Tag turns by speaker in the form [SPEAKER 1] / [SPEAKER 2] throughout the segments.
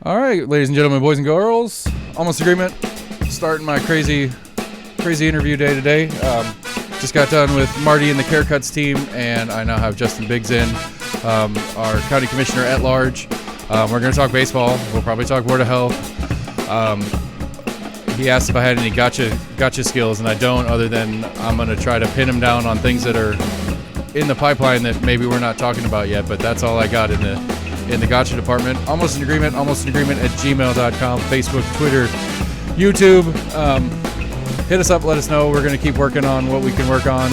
[SPEAKER 1] All right, ladies and gentlemen, boys and girls, almost agreement. Starting my crazy interview day today. Just got done with Marty and the Care Cuts team, and I now have Justin Biggs in, our county commissioner at large. We're going to talk baseball. We'll probably talk Board of Health. He asked if I had any gotcha skills, and I don't, other than I'm going to try to pin him down on things that are in the pipeline that maybe we're not talking about yet, but that's all I got in the gotcha department. Almost an agreement at gmail.com, Facebook, Twitter, YouTube. Hit us up, let us know. We're going to keep working on what we can work on.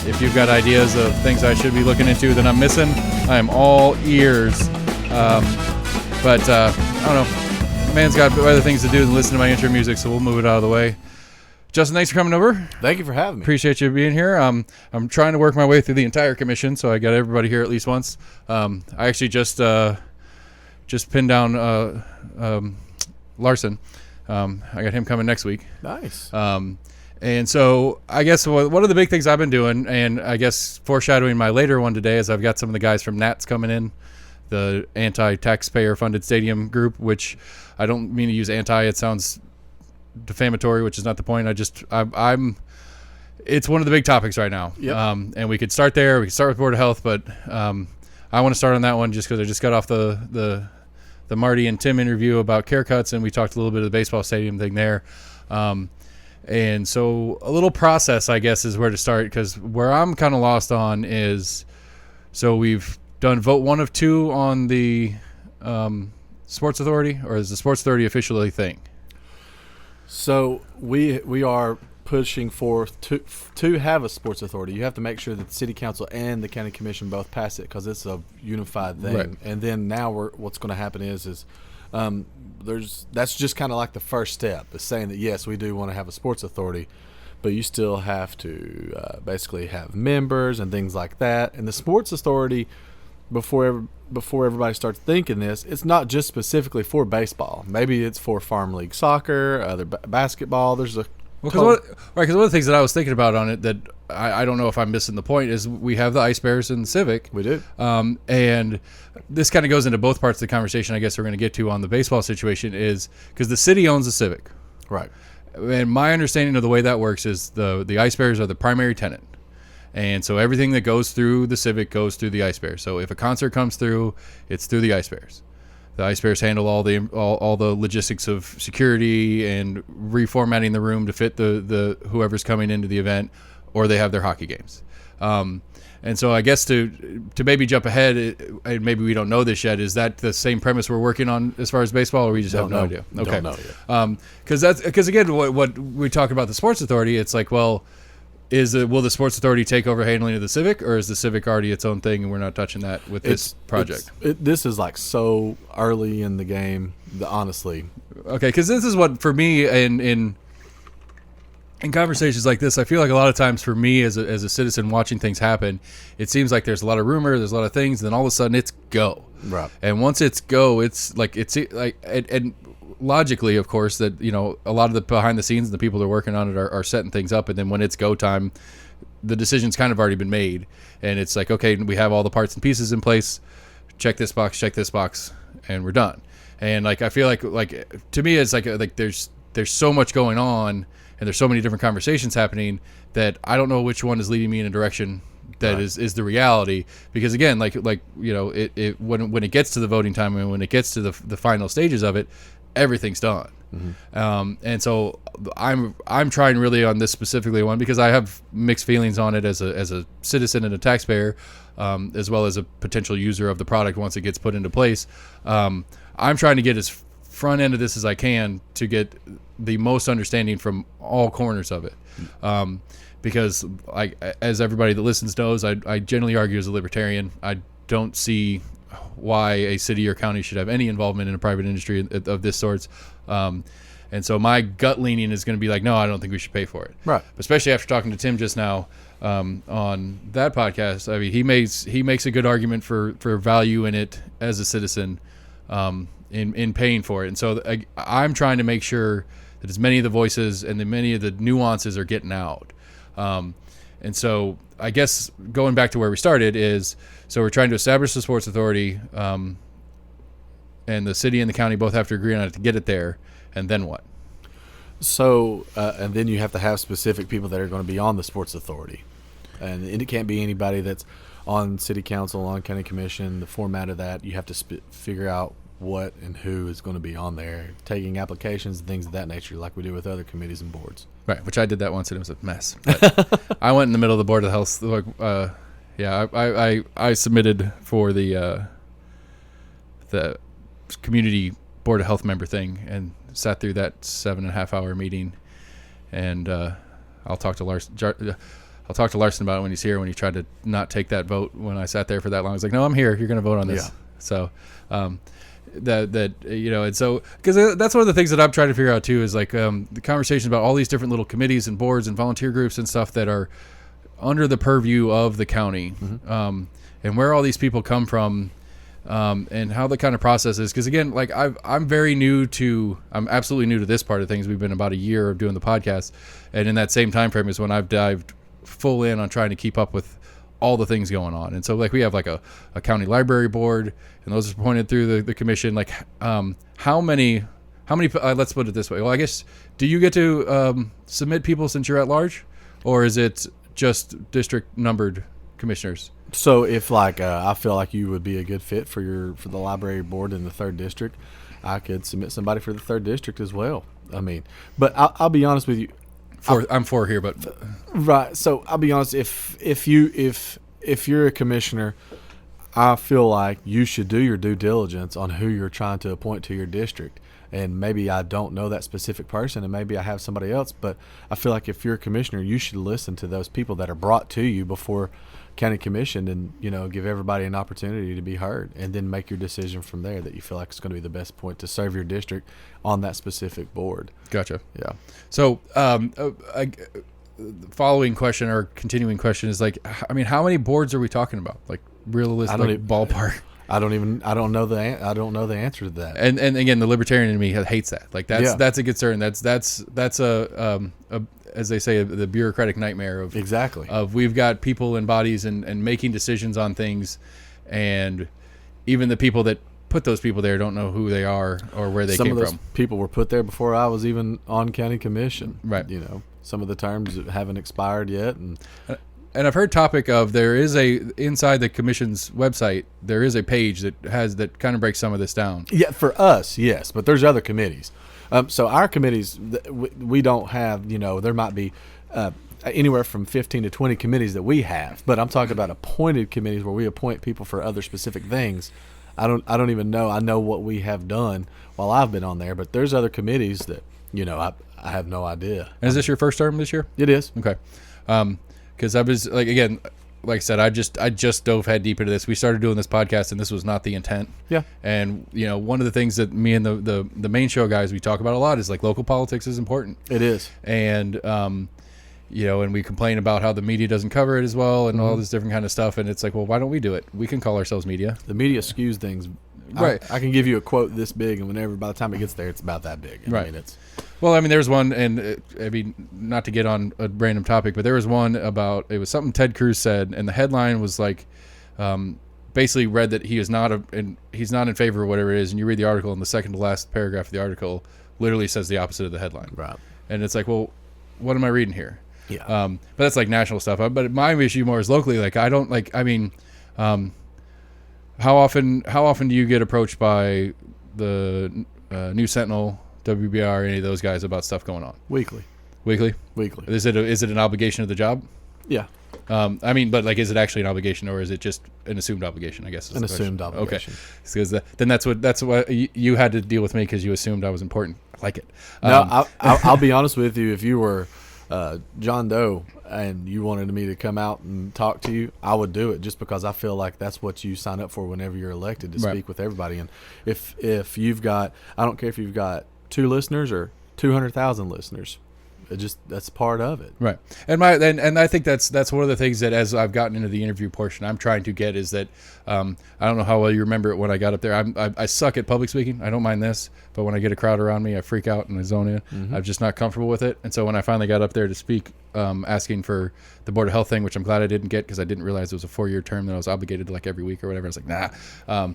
[SPEAKER 1] If you've got ideas of things I should be looking into that I'm missing, I am all ears. But I don't know. Man's got other things to do than listen to my intro music, so we'll move it out of the way. Justin, thanks for coming over.
[SPEAKER 2] Thank you for having me.
[SPEAKER 1] Appreciate you being here. I'm trying to work my way through the entire commission, so I got everybody here at least once. I actually just pinned down Larson. I got him coming next week.
[SPEAKER 2] Nice.
[SPEAKER 1] And so I guess one of the big things I've been doing, and I guess foreshadowing my later one today, is I've got some of the guys from NATS coming in, the anti-taxpayer funded stadium group, which I don't mean to use anti. It sounds defamatory, which is not the point. It's one of the big topics right now.
[SPEAKER 2] Yep.
[SPEAKER 1] And we could start there. We could start with Board of Health, but I want to start on that one just because I just got off the Marty and Tim interview about Care Cuts, and we talked a little bit of the baseball stadium thing there. And so a little process, I guess, is where to start, because where I'm kind of lost on is, so we've done vote 1 of 2 on the Sports Authority, or is the Sports Authority officially a thing?
[SPEAKER 2] So we are pushing forth to have a sports authority. You have to make sure that the city council and the county commission both pass it, because it's a unified thing.
[SPEAKER 1] Right.
[SPEAKER 2] And then now what's going to happen is that's just kind of like the first step, is saying that yes, we do want to have a sports authority, but you still have to basically have members and things like that. And the sports authority, before everybody starts thinking this, it's not just specifically for baseball. Maybe it's for farm league soccer, other basketball. There's a
[SPEAKER 1] because one of the things that I was thinking about on it that I don't know if I'm missing the point is we have the Ice Bears and the Civic.
[SPEAKER 2] We do.
[SPEAKER 1] And this kind of goes into both parts of the conversation I guess we're going to get to on the baseball situation, is because the city owns the Civic.
[SPEAKER 2] Right.
[SPEAKER 1] And my understanding of the way that works is the Ice Bears are the primary tenant. And so everything that goes through the Civic goes through the Ice Bears. So if a concert comes through, it's through the Ice Bears. The Ice Bears handle all the logistics of security and reformatting the room to fit the whoever's coming into the event, or they have their hockey games. And so I guess to maybe jump ahead, and maybe we don't know this yet, is that the same premise we're working on as far as baseball, or we just have no idea? Okay.
[SPEAKER 2] Don't know yet.
[SPEAKER 1] Because again, what we talk about the Sports Authority, it's like, well, will the Sports Authority take over handling of the Civic, or is the Civic already its own thing and we're not touching that with this project?
[SPEAKER 2] This is like so early in the game, honestly.
[SPEAKER 1] Okay, because this is what, for me, in conversations like this, I feel like a lot of times for me as a citizen watching things happen, it seems like there's a lot of rumor, there's a lot of things, and then all of a sudden it's go.
[SPEAKER 2] Right.
[SPEAKER 1] And once it's go, it's like and logically, of course, that a lot of the behind the scenes and the people that are working on it are setting things up, and then when it's go time, the decision's kind of already been made, and it's like, okay, we have all the parts and pieces in place, check this box, and we're done. And like I feel like to me it's like there's so much going on, and there's so many different conversations happening that I don't know which one is leading me in a direction that
[SPEAKER 2] right.
[SPEAKER 1] is the reality. Because again, it when it gets to the voting time and when it gets to the final stages of it, everything's done. Mm-hmm. And so I'm trying really on this specifically one, because I have mixed feelings on it as a citizen and a taxpayer, as well as a potential user of the product once it gets put into place. I'm trying to get as front end of this as I can to get the most understanding from all corners of it. Because as everybody that listens knows, I generally argue as a libertarian. I don't see why a city or county should have any involvement in a private industry of this sort. And so my gut leaning is going to be like, no, I don't think we should pay for it.
[SPEAKER 2] Right.
[SPEAKER 1] Especially after talking to Tim just now on that podcast. I mean, he makes a good argument for value in it as a citizen, in paying for it. And so I'm trying to make sure that as many of the voices and many of the nuances are getting out. And so I guess going back to where we started is, so we're trying to establish the sports authority, and and the city and the county both have to agree on it to get it there, and then what?
[SPEAKER 2] So, and then you have to have specific people that are going to be on the sports authority. And it can't be anybody that's on city council, on county commission. The format of that, you have to figure out what and who is going to be on there, taking applications and things of that nature, like we do with other committees and boards.
[SPEAKER 1] Right, which I did that once, and it was a mess. But I went in the middle of the Board of Health. I submitted for the community Board of Health member thing and sat through that 7.5 hour meeting. And I'll talk to Larson about it when he's here. When he tried to not take that vote when I sat there for that long, I was like, "No, I'm here. You're going to vote on this." Yeah. So. And so because that's one of the things that I'm trying to figure out too is like the conversations about all these different little committees and boards and volunteer groups and stuff that are under the purview of the county, and where all these people come from, and how the kind of process is. Because again, like I'm absolutely new to this part of things. We've been about a year of doing the podcast, and in that same time frame is when I've dived full in on trying to keep up with all the things going on. And so like we have like a county library board, and those are appointed through the commission. Like how many let's put it this way. Well, I guess, do you get to submit people since you're at large, or is it just district numbered commissioners?
[SPEAKER 2] So if I feel like you would be a good fit for the library board in the 3rd district, I could submit somebody for the 3rd district as well. I mean, but I'll be honest with you.
[SPEAKER 1] I'm 4 here, but
[SPEAKER 2] right. So I'll be honest. If you're a commissioner, I feel like you should do your due diligence on who you're trying to appoint to your district. And maybe I don't know that specific person, and maybe I have somebody else. But I feel like if you're a commissioner, you should listen to those people that are brought to you before county commission, and give everybody an opportunity to be heard, and then make your decision from there that you feel like it's going to be the best point to serve your district on that specific board.
[SPEAKER 1] Gotcha.
[SPEAKER 2] Yeah.
[SPEAKER 1] So the following question or continuing question is like, I mean, how many boards are we talking about? Like realistic ballpark.
[SPEAKER 2] I don't know the answer to that.
[SPEAKER 1] And again, the libertarian in me hates that. Like that's a concern. That's a as they say, the bureaucratic nightmare of
[SPEAKER 2] exactly
[SPEAKER 1] of we've got people and bodies and making decisions on things, and even the people that put those people there don't know who they are or where they came from. Some of those
[SPEAKER 2] people were put there before I was even on county commission.
[SPEAKER 1] Right.
[SPEAKER 2] Some of the terms haven't expired yet, and
[SPEAKER 1] I've heard topic of there is inside the commission's website there is a page that kind of breaks some of this down.
[SPEAKER 2] Yeah, for us, yes, but there's other committees. So our committees, we don't have. There might be anywhere from 15 to 20 committees that we have, but I'm talking about appointed committees where we appoint people for other specific things. I don't even know. I know what we have done while I've been on there, but there's other committees that I have no idea.
[SPEAKER 1] And is this your first term this year?
[SPEAKER 2] It is.
[SPEAKER 1] Okay. Because I was like I said, I just dove head deep into this. We started doing this podcast, and this was not the intent.
[SPEAKER 2] Yeah.
[SPEAKER 1] And one of the things that me and the main show guys we talk about a lot is like local politics is important.
[SPEAKER 2] It is.
[SPEAKER 1] And and we complain about how the media doesn't cover it as well, and all this different kind of stuff. And it's like, well, why don't we do it? We can call ourselves media.
[SPEAKER 2] The media skews things. Right. I can give you a quote this big, and by the time it gets there, it's about that big.
[SPEAKER 1] Right. There's one, and not to get on a random topic, but there was one about, it was something Ted Cruz said, and the headline was like, basically read that he's not in favor of whatever it is, and you read the article, and the second to last paragraph of the article literally says the opposite of the headline.
[SPEAKER 2] Right.
[SPEAKER 1] And it's like, well, what am I reading here?
[SPEAKER 2] Yeah.
[SPEAKER 1] But that's like national stuff. But my issue more is locally. Like I don't like. I mean, how often do you get approached by the News Sentinel, WBR, any of those guys about stuff going on?
[SPEAKER 2] Weekly.
[SPEAKER 1] Is it an obligation of the job?
[SPEAKER 2] Yeah.
[SPEAKER 1] But like, is it actually an obligation, or is it just an assumed obligation? I guess
[SPEAKER 2] an assumed obligation.
[SPEAKER 1] Okay, because then that's what you had to deal with me because you assumed I was important. I like it.
[SPEAKER 2] No, I'll be honest with you. If you were John Doe and you wanted me to come out and talk to you, I would do it just because I feel like that's what you sign up for whenever you're elected, to speak with everybody. And if you've got, I don't care if you've got 2 listeners or 200,000 listeners. That's part of it,
[SPEAKER 1] right? And I think that's one of the things that, as I've gotten into the interview portion, I'm trying to get is that I don't know how well you remember it when I got up there. I suck at public speaking. I don't mind this, but when I get a crowd around me, I freak out and I zone in. Mm-hmm. I'm just not comfortable with it. And so when I finally got up there to speak, asking for the Board of Health thing, which I'm glad I didn't get because I didn't realize it was a 4-year term that I was obligated to like every week or whatever. I was like, nah.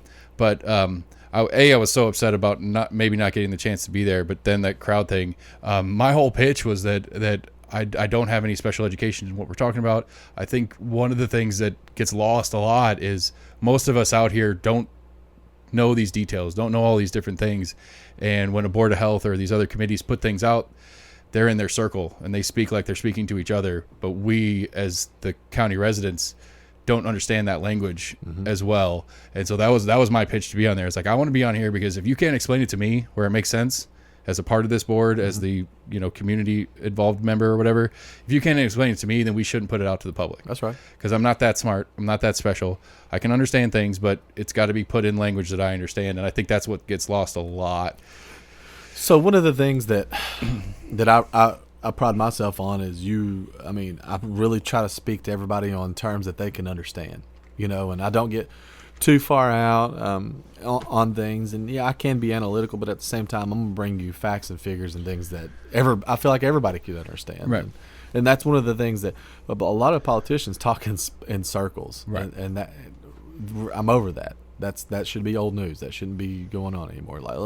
[SPEAKER 1] I was so upset about not getting the chance to be there, but then that crowd thing. My whole pitch was that I don't have any special education in what we're talking about. I think one of the things that gets lost a lot is most of us out here don't know these details, don't know all these different things. And when a board of health or these other committees put things out, they're in their circle and they speak like they're speaking to each other. But we, as the county residents, don't understand that language as well. And so that was my pitch to be on there. It's like, I want to be on here because if you can't explain it to me where it makes sense as a part of this board, as the community involved member or whatever, if you can't explain it to me, then we shouldn't put it out to the public.
[SPEAKER 2] That's right.
[SPEAKER 1] Because I'm not that smart. I'm not that special. I can understand things, but it's got to be put in language that I understand. And I think that's what gets lost a lot.
[SPEAKER 2] So one of the things that I pride myself on is I really try to speak to everybody on terms that they can understand, and I don't get too far out on things. And yeah, I can be analytical, but at the same time, I'm gonna bring you facts and figures and things that I feel like everybody could understand.
[SPEAKER 1] Right.
[SPEAKER 2] And that's one of the things that a lot of politicians talk in circles.
[SPEAKER 1] Right.
[SPEAKER 2] And that I'm over that. That should be old news. That shouldn't be going on anymore. Like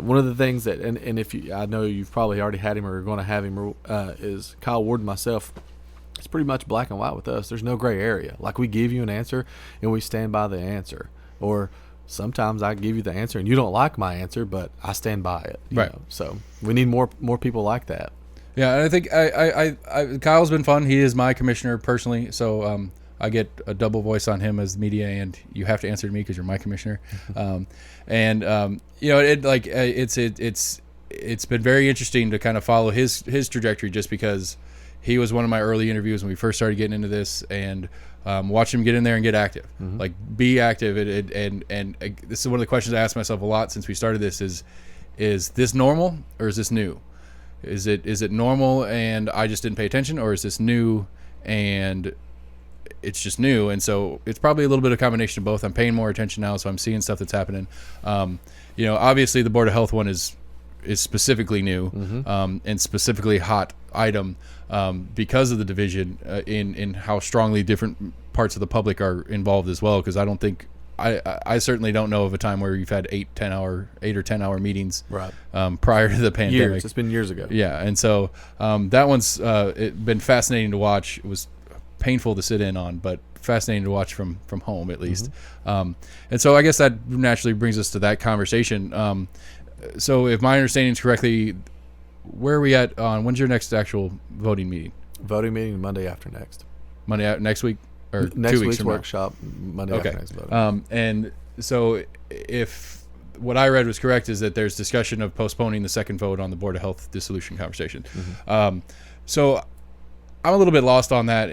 [SPEAKER 2] one of the things that, and if I know you've probably already had him or are going to have him, is Kyle Ward and myself. It's pretty much black and white with us. There's no gray area. Like, we give you an answer and we stand by the answer. Or sometimes I give you the answer and you don't like my answer, but I stand by it.
[SPEAKER 1] Right.
[SPEAKER 2] So we need more people like that.
[SPEAKER 1] Yeah, and I think I Kyle's been fun. He is my commissioner personally, so I get a double voice on him as the media, and you have to answer to me because you're my commissioner. It's been very interesting to kind of follow his trajectory, just because he was one of my early interviews when we first started getting into this, and watch him get in there and get active, like be active. And this is one of the questions I asked myself a lot since we started this: is this normal or is this new? Is it normal and I just didn't pay attention, or is this new and it's just new? And so it's probably a little bit of a combination of both. I'm paying more attention now, so I'm seeing stuff that's happening. Obviously the Board of Health one is specifically new, and specifically hot item because of the division in how strongly different parts of the public are involved as well. Because I don't think I certainly don't know of a time where you've had 8 or 10 hour meetings
[SPEAKER 2] right
[SPEAKER 1] prior to the pandemic.
[SPEAKER 2] Years. It's been years ago.
[SPEAKER 1] Yeah, and so that one's been fascinating to watch. It was painful to sit in on, but fascinating to watch from home at least. And so I guess that naturally brings us to that conversation. So if my understanding is correctly, where are we at on when's your next actual voting meeting?
[SPEAKER 2] Voting meeting Monday after next.
[SPEAKER 1] Monday next week? Or
[SPEAKER 2] next
[SPEAKER 1] 2 weeks
[SPEAKER 2] week's
[SPEAKER 1] from
[SPEAKER 2] workshop, Monday after next voting.
[SPEAKER 1] And so if what I read was correct, is that there's discussion of postponing the second vote on the Board of Health dissolution conversation. So I'm a little bit lost on that.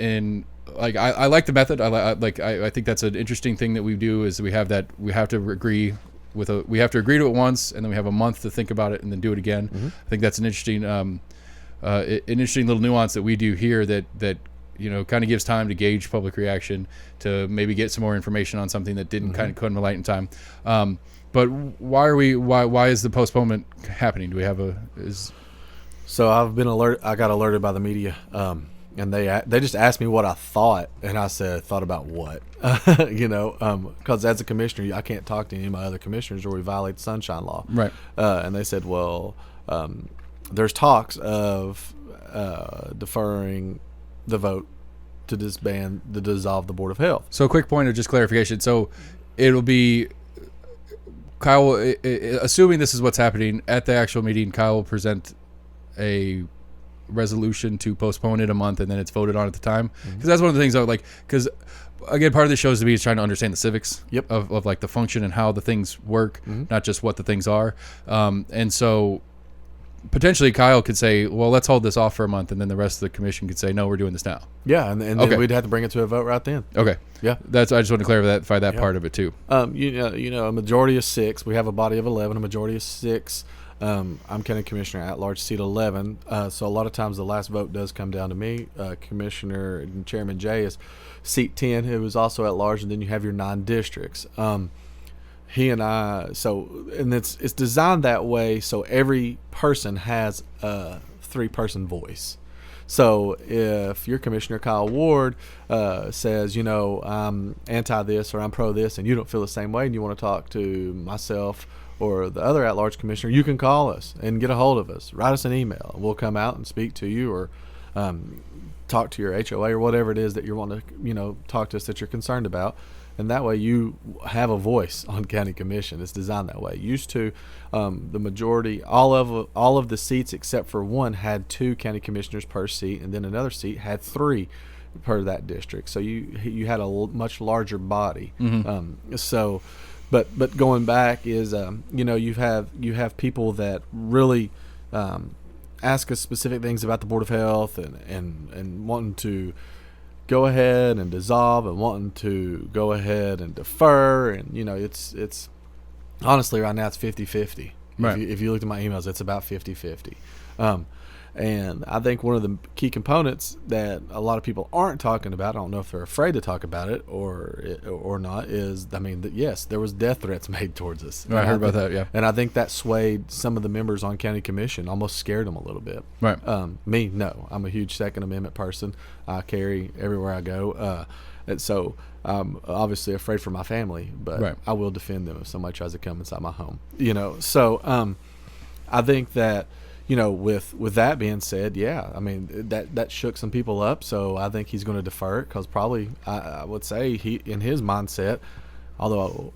[SPEAKER 1] I like the method. I think that's an interesting thing that we do, is we have to agree to it once, and then we have a month to think about it and then do it again. I think that's an interesting little nuance that we do here that kind of gives time to gauge public reaction, to maybe get some more information on something that didn't kind of come to light in time. But why is the postponement happening? Do we have
[SPEAKER 2] So I've been I got alerted by the media, and they just asked me what I thought, and I said, thought about what? Because as a commissioner, I can't talk to any of my other commissioners or we violate the Sunshine Law.
[SPEAKER 1] Right.
[SPEAKER 2] And they said, well, there's talks of deferring the vote to dissolve the Board of Health.
[SPEAKER 1] So quick point of just clarification. So it'll be Kyle, assuming this is what's happening at the actual meeting, Kyle will present a resolution to postpone it a month, and then it's voted on at the time. Because that's one of the things I would like, because again, part of the show is to me is trying to understand the civics of like the function and how the things work, not just what the things are. And so potentially Kyle could say, well, let's hold this off for a month, and then the rest of the commission could say, no, we're doing this now.
[SPEAKER 2] Yeah, and then we'd have to bring it to a vote right then.
[SPEAKER 1] Okay.
[SPEAKER 2] Yeah.
[SPEAKER 1] I just want to clarify that part of it too.
[SPEAKER 2] A majority of 6. We have a body of 11, a majority of 6. I'm county commissioner at large, seat 11. So a lot of times the last vote does come down to me. Commissioner and Chairman Jay is seat 10, who is also at large, and then you have your 9 districts. He and I, and it's designed that way so every person has a 3-person voice. So if your commissioner, Kyle Ward, says, I'm anti this or I'm pro this, and you don't feel the same way, and you want to talk to myself or the other at-large commissioner, you can call us and get a hold of us. Write us an email. We'll come out and speak to you, or talk to your HOA or whatever it is that you want to, talk to us that you're concerned about. And that way you have a voice on county commission. It's designed that way. Used to, the majority, all of the seats except for one had 2 county commissioners per seat, and then another seat had 3 per that district. So you had a much larger body. But going back is, you have people that really ask us specific things about the Board of Health and wanting to go ahead and dissolve and wanting to go ahead and defer. And, it's honestly right now it's 50-50.
[SPEAKER 1] Right.
[SPEAKER 2] If you looked at my emails, it's about 50-50. And I think one of the key components that a lot of people aren't talking about, I don't know if they're afraid to talk about it or not, is, yes, there was death threats made towards us.
[SPEAKER 1] Right, I heard about that, yeah.
[SPEAKER 2] And I think that swayed some of the members on county commission, almost scared them a little bit.
[SPEAKER 1] Right.
[SPEAKER 2] Me, no. I'm a huge Second Amendment person. I carry everywhere I go. And so I'm obviously afraid for my family, but
[SPEAKER 1] right.
[SPEAKER 2] I will defend them if somebody tries to come inside my home. So I think that, with that being said, yeah, that shook some people up. So I think he's going to defer it because probably I would say he, in his mindset, although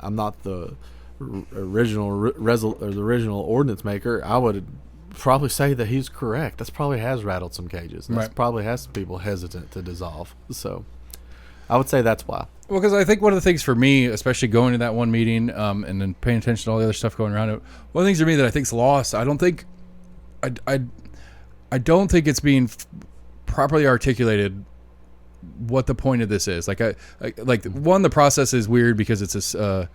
[SPEAKER 2] I'm not the original ordinance maker, I would probably say that he's correct. That's probably has rattled some cages. That's
[SPEAKER 1] right.
[SPEAKER 2] probably has some people hesitant to dissolve. So I would say that's why.
[SPEAKER 1] Well, because I think one of the things for me, especially going to that one meeting and then paying attention to all the other stuff going around it, one of the things for me that I think is lost, I don't think it's being properly articulated what the point of this is. The process is weird because it's under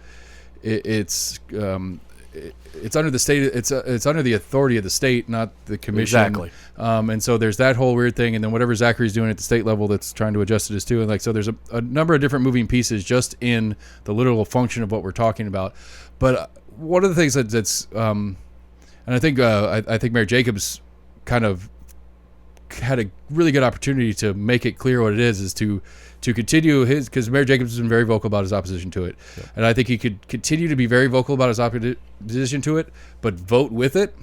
[SPEAKER 1] the state. It's under the authority of the state, not the commission.
[SPEAKER 2] Exactly.
[SPEAKER 1] And so there's that whole weird thing, and then whatever Zachary's doing at the state level that's trying to adjust it is too. And so there's a number of different moving pieces just in the literal function of what we're talking about. But one of the things that's and I think Mayor Jacobs kind of had a really good opportunity to make it clear what it is to continue because Mayor Jacobs has been very vocal about his opposition to it. Yeah. And I think he could continue to be very vocal about his opposition to it, but vote with it,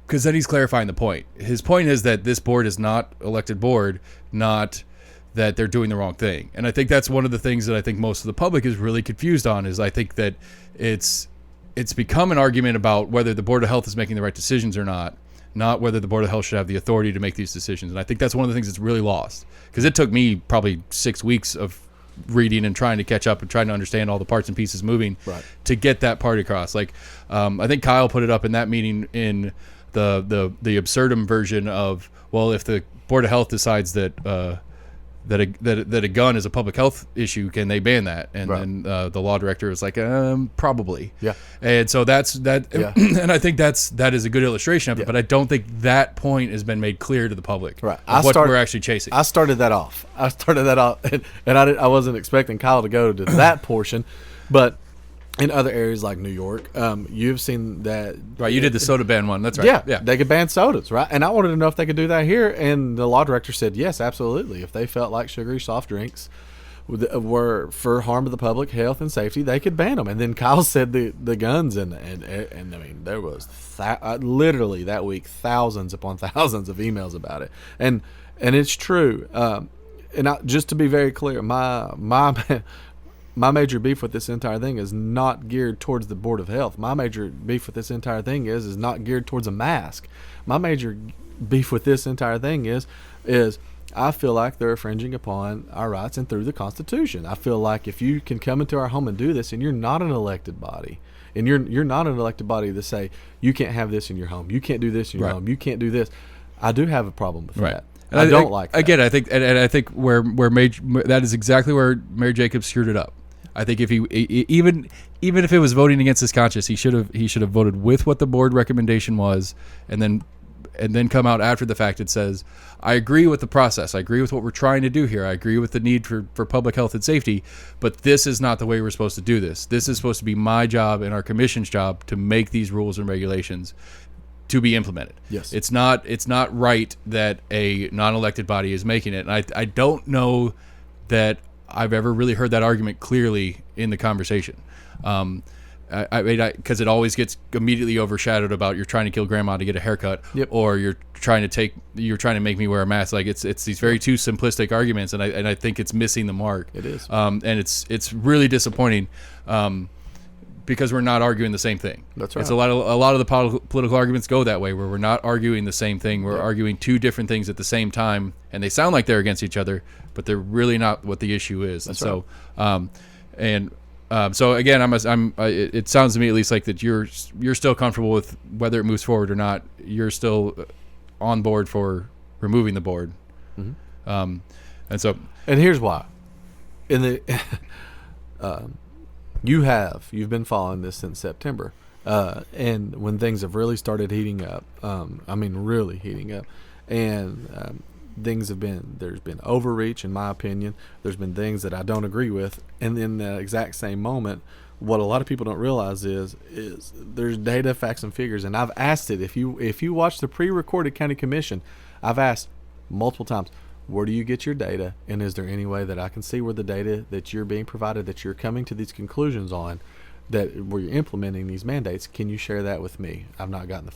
[SPEAKER 1] because then he's clarifying the point. His point is that this board is not elected board, not that they're doing the wrong thing. And I think that's one of the things that I think most of the public is really confused on, is I think that it's become an argument about whether the Board of Health is making the right decisions or not whether the Board of Health should have the authority to make these decisions. And I think that's one of the things that's really lost, because it took me probably 6 weeks of reading and trying to catch up and trying to understand all the parts and pieces moving to get that part across. I think Kyle put it up in that meeting in the absurdum version of, well, if the Board of Health decides that a gun is a public health issue, can they ban that? And then the law director was like, probably. Yeah. And so that's that. Yeah. And I think that is a good illustration of it. But I don't think that point has been made clear to the public. Right. What we're actually chasing.
[SPEAKER 2] I started that off, and I wasn't expecting Kyle to go to that portion, but in other areas like New York, you've seen that.
[SPEAKER 1] Right, you did the soda ban one. That's right.
[SPEAKER 2] Yeah, they could ban sodas, right? And I wanted to know if they could do that here, and the law director said yes, absolutely. If they felt like sugary soft drinks were for harm to the public health and safety, they could ban them. And then Kyle said the guns, and I mean, there was literally that week thousands upon thousands of emails about it, and it's true. Just to be very clear, my major beef with this entire thing is not geared towards the Board of Health. My major beef with this entire thing is not geared towards a mask. My major beef with this entire thing is I feel like they're infringing upon our rights and through the Constitution. I feel like if you can come into our home and do this, and you're not an elected body, and you're not an elected body to say you can't have this in your home, you can't do this in your home, you can't do this, I do have a problem with that. And I don't like that.
[SPEAKER 1] Again, I think, and I think where that is exactly where Mayor Jacobs screwed it up. I think if he even if it was voting against his conscience, he should have voted with what the board recommendation was, and then come out after the fact and says, I agree with the process, I agree with what we're trying to do here, I agree with the need for public health and safety, but this is not the way we're supposed to do this. This is supposed to be my job and our commission's job to make these rules and regulations. to be implemented.
[SPEAKER 2] Yes.
[SPEAKER 1] It's not right that a non-elected body is making it. And I don't know that I've ever really heard that argument clearly in the conversation. I mean, because it always gets immediately overshadowed about you're trying to kill grandma to get a haircut,
[SPEAKER 2] Yep.
[SPEAKER 1] or you're trying to make me wear a mask. Like it's these very two simplistic arguments, and I think it's missing the mark.
[SPEAKER 2] It is.
[SPEAKER 1] And it's really disappointing, because we're not arguing the same thing.
[SPEAKER 2] That's right.
[SPEAKER 1] It's a lot of the political arguments go that way, where we're not arguing the same thing. We're arguing two different things at the same time, and they sound like they're against each other, but they're really not what the issue is.
[SPEAKER 2] That's
[SPEAKER 1] and so again, it sounds to me at least like that you're still comfortable with whether it moves forward or not. You're still on board for removing the board.
[SPEAKER 2] Mm-hmm.
[SPEAKER 1] And
[SPEAKER 2] here's why. In the you've been following this since September, and when things have really started heating up, really heating up, and there's been overreach, in my opinion. There's been things that I don't agree with, and in the exact same moment, what a lot of people don't realize is there's data, facts, and figures. And I've asked it. If you watch the pre-recorded county commission, I've asked multiple times, where do you get your data, and is there any way that I can see where the data that you're being provided, that you're coming to these conclusions on, that where you're implementing these mandates? Can you share that with me? I've not gotten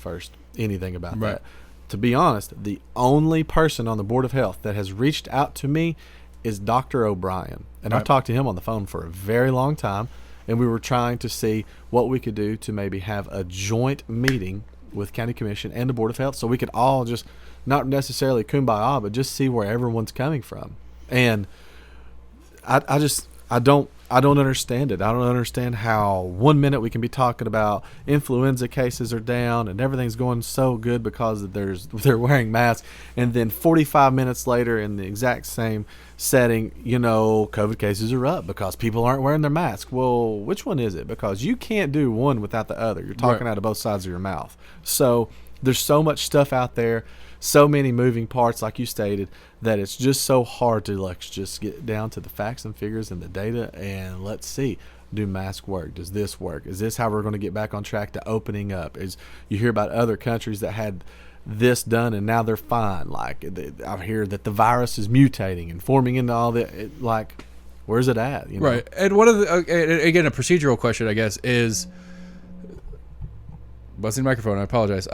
[SPEAKER 2] anything about that. To be honest, the only person on the Board of Health that has reached out to me is Dr. O'Brien. And I've talked to him on the phone for a very long time, and we were trying to see what we could do to maybe have a joint meeting with County Commission and the Board of Health, so we could all just, not necessarily kumbaya, but just see where everyone's coming from. And I don't understand it. I don't understand how 1 minute we can be talking about influenza cases are down and everything's going so good because they're wearing masks, and then 45 minutes later in the exact same setting, COVID cases are up because people aren't wearing their mask. Well, which one is it? Because you can't do one without the other. You're talking out of both sides of your mouth. So there's so much stuff out there, so many moving parts, like you stated, that it's just so hard to just get down to the facts and figures and the data, and let's see, do masks work? Does this work? Is this how we're going to get back on track to opening up? You hear about other countries that had this done and now they're fine. Like I hear that the virus is mutating and forming into all that. Like, where's it at?
[SPEAKER 1] Right. And one of the again, a procedural question, I guess, is busting the microphone. I apologize.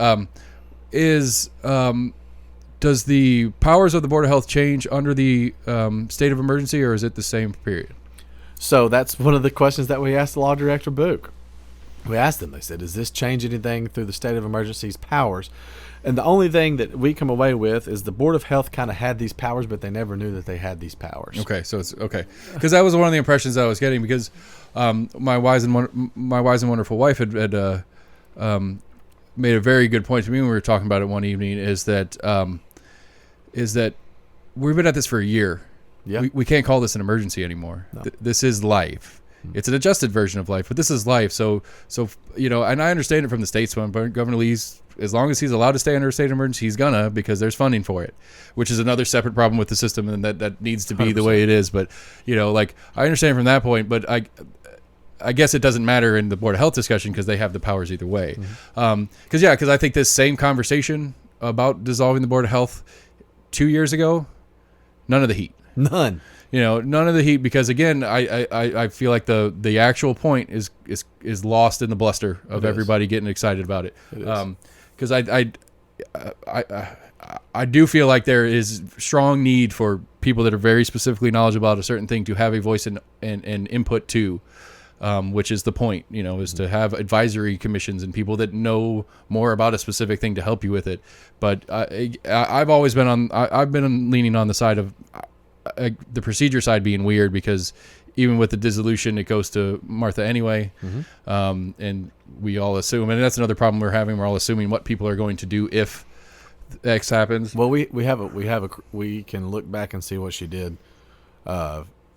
[SPEAKER 1] Does the powers of the Board of Health change under the state of emergency, or is it the same period?
[SPEAKER 2] So that's one of the questions that we asked the law director, Book. We asked them, they said, does this change anything through the state of emergency's powers? And the only thing that we come away with is the Board of Health kind of had these powers, but they never knew that they had these powers.
[SPEAKER 1] Okay, so it's okay. Because that was one of the impressions I was getting, because my wise and wonderful wife had made a very good point to me when we were talking about it one evening, is that we've been at this for a year.
[SPEAKER 2] Yeah.
[SPEAKER 1] We can't call this an emergency anymore.
[SPEAKER 2] No.
[SPEAKER 1] This is life. It's an adjusted version of life, but this is life. So and I understand it from the state's point, but Governor Lee's, as long as he's allowed to stay under a state of emergency, he's gonna, because there's funding for it, which is another separate problem with the system, and that needs to be 100%. The way it is. But I understand from that point, but I guess it doesn't matter in the Board of Health discussion because they have the powers either way. Because I think this same conversation about dissolving the Board of Health 2 years ago, none of the heat.
[SPEAKER 2] None.
[SPEAKER 1] None of the heat, because again, I feel like the actual point is lost in the bluster of everybody getting excited about it. Because I do feel like there is strong need for people that are very specifically knowledgeable about a certain thing to have a voice and input to, which is the point, is to have advisory commissions and people that know more about a specific thing to help you with it. But I've always been I've been leaning on the side of the procedure side being weird, because even with the dissolution, it goes to Martha anyway. And we all assume, and that's another problem we're having. We're all assuming what people are going to do if X happens.
[SPEAKER 2] Well, we can look back and see what she did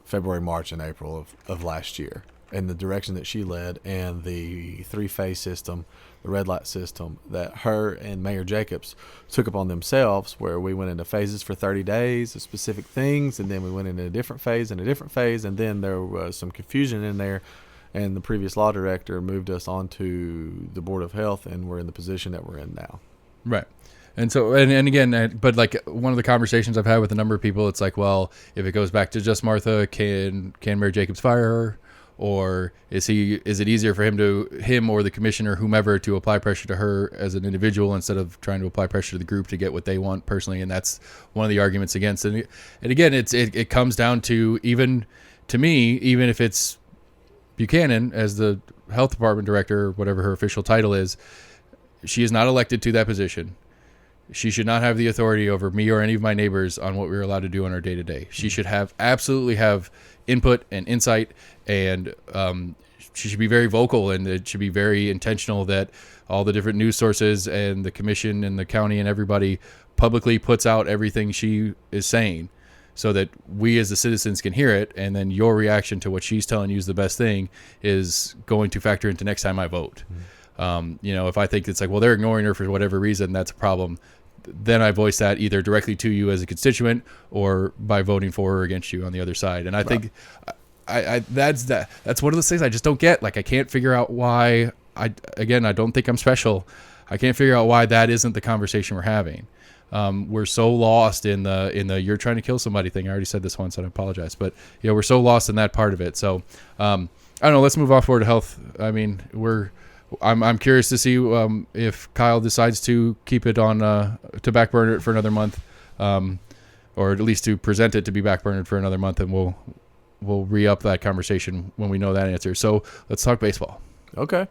[SPEAKER 2] February, March, and April of last year, and the direction that she led, and the 3-phase system, the red light system that her and Mayor Jacobs took upon themselves, where we went into phases for 30 days of specific things, and then we went into a different phase and a different phase, and then there was some confusion in there, and the previous law director moved us onto the Board of Health, and we're in the position that we're in now.
[SPEAKER 1] Right. And so, and again, but like one of the conversations I've had with a number of people, it's like, well, if it goes back to just Martha, can Mayor Jacobs fire her? Or is it easier for him or the commissioner, whomever, to apply pressure to her as an individual instead of trying to apply pressure to the group to get what they want personally? And that's one of the arguments against it. And again, it comes down to, even to me, even if it's Buchanan as the health department director, or whatever her official title is, she is not elected to that position. She should not have the authority over me or any of my neighbors on what we're allowed to do on our day to day. She should absolutely have input and insight, and she should be very vocal, and it should be very intentional that all the different news sources and the commission and the county and everybody publicly puts out everything she is saying, so that we as the citizens can hear it, and then your reaction to what she's telling you is the best thing is going to factor into next time I vote. If I think it's like, well, they're ignoring her for whatever reason, that's a problem, then I voice that either directly to you as a constituent or by voting for or against you on the other side. And I think that's one of those things I just don't get. Like, I can't figure out why. I don't think I'm special. I can't figure out why that isn't the conversation we're having. We're so lost in the you're trying to kill somebody thing. I already said this once, and I apologize, but we're so lost in that part of it. So I don't know. Let's move off forward to health. I mean, I'm curious to see if Kyle decides to keep it on to backburner it for another month, or at least to present it to be backburnered for another month, and we'll re-up that conversation when we know that answer. So let's talk baseball.
[SPEAKER 2] Okay.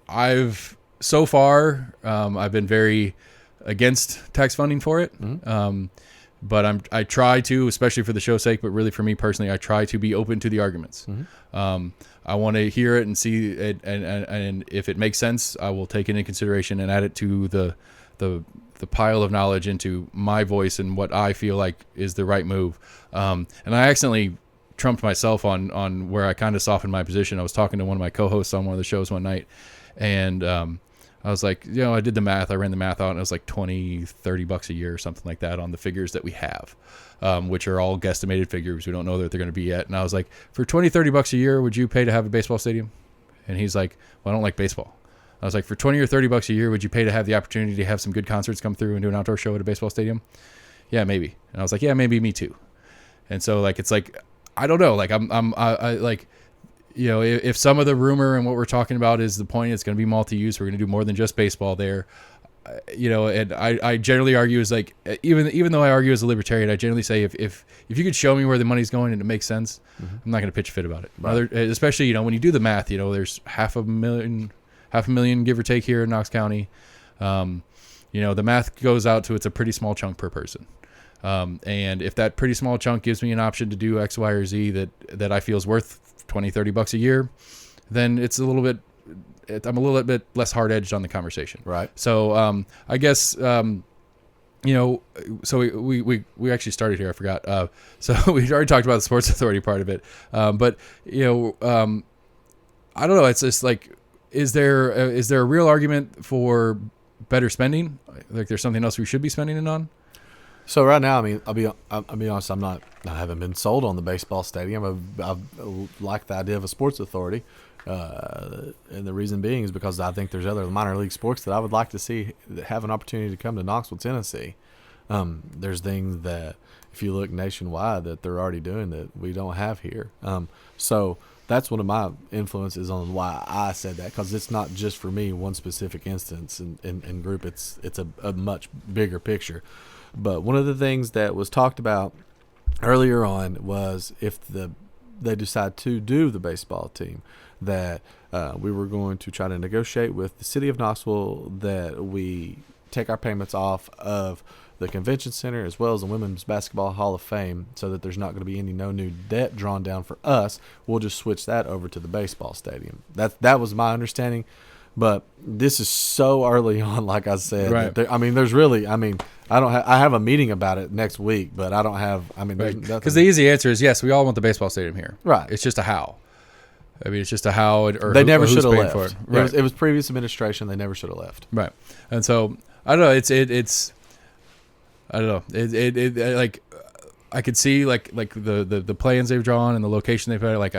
[SPEAKER 1] I've so far I've been very against tax funding for it. Mm-hmm. But I try to, especially for the show's sake, but really for me personally, I try to be open to the arguments. Mm-hmm. I want to hear it and see it, and if it makes sense, I will take it into consideration and add it to the pile of knowledge into my voice and what I feel like is the right move. And I accidentally trumped myself on where I kind of softened my position. I was talking to one of my co-hosts on one of the shows one night, and I was like, I did the math. I ran the math out, and it was like $20-$30 a year or something like that on the figures that we have, which are all guesstimated figures. We don't know that they're going to be yet. And I was like, for $20-$30 a year, would you pay to have a baseball stadium? And he's like, well, I don't like baseball. I was like, for $20 or $30 a year, would you pay to have the opportunity to have some good concerts come through and do an outdoor show at a baseball stadium? Yeah, maybe. And I was like, yeah, maybe me too. And so like, it's like, I don't know. Like I like, if some of the rumor and what we're talking about is the point, it's going to be multi-use. We're going to do more than just baseball there. And I generally argue is like, even though I argue as a libertarian, I generally say if you could show me where the money's going and it makes sense, mm-hmm. I'm not going to pitch a fit about it. Right. Especially, when you do the math, there's half a million give or take here in Knox County. The math goes out to, it's a pretty small chunk per person. And if that pretty small chunk gives me an option to do X, Y, or Z that I feel is worth $20-$30 a year, then I'm a little bit less hard-edged on the conversation.
[SPEAKER 2] Right.
[SPEAKER 1] So I guess so we actually started here. I forgot. So we already talked about the Sports Authority part of it. But I don't know. It's just like, is there a real argument for better spending? Like, there's something else we should be spending it on?
[SPEAKER 2] So right now, I mean, I'll be honest. I haven't been sold on the baseball stadium. I like the idea of a sports authority, and the reason being is because I think there's other minor league sports that I would like to see have an opportunity to come to Knoxville, Tennessee. There's things that, if you look nationwide, that they're already doing that we don't have here. So that's one of my influences on why I said that, because it's not just for me one specific instance and group. It's a much bigger picture. But one of the things that was talked about earlier on was if they decide to do the baseball team, that we were going to try to negotiate with the city of Knoxville that we take our payments off of the convention center as well as the Women's Basketball Hall of Fame, so that there's not going to be no new debt drawn down for us. We'll just switch that over to the baseball stadium. That was my understanding. But this is so early on, like I said.
[SPEAKER 1] Right.
[SPEAKER 2] I have a meeting about it next week, but I don't have.
[SPEAKER 1] Because the easy answer is yes. We all want the baseball stadium here.
[SPEAKER 2] Right.
[SPEAKER 1] It's just a how. I mean, it's just a how.
[SPEAKER 2] They never should have left.
[SPEAKER 1] For it. Right.
[SPEAKER 2] It was previous administration. They never should have left.
[SPEAKER 1] Right. And so I don't know. It's I don't know. Like I could see like the plans they've drawn and the location they've had. Like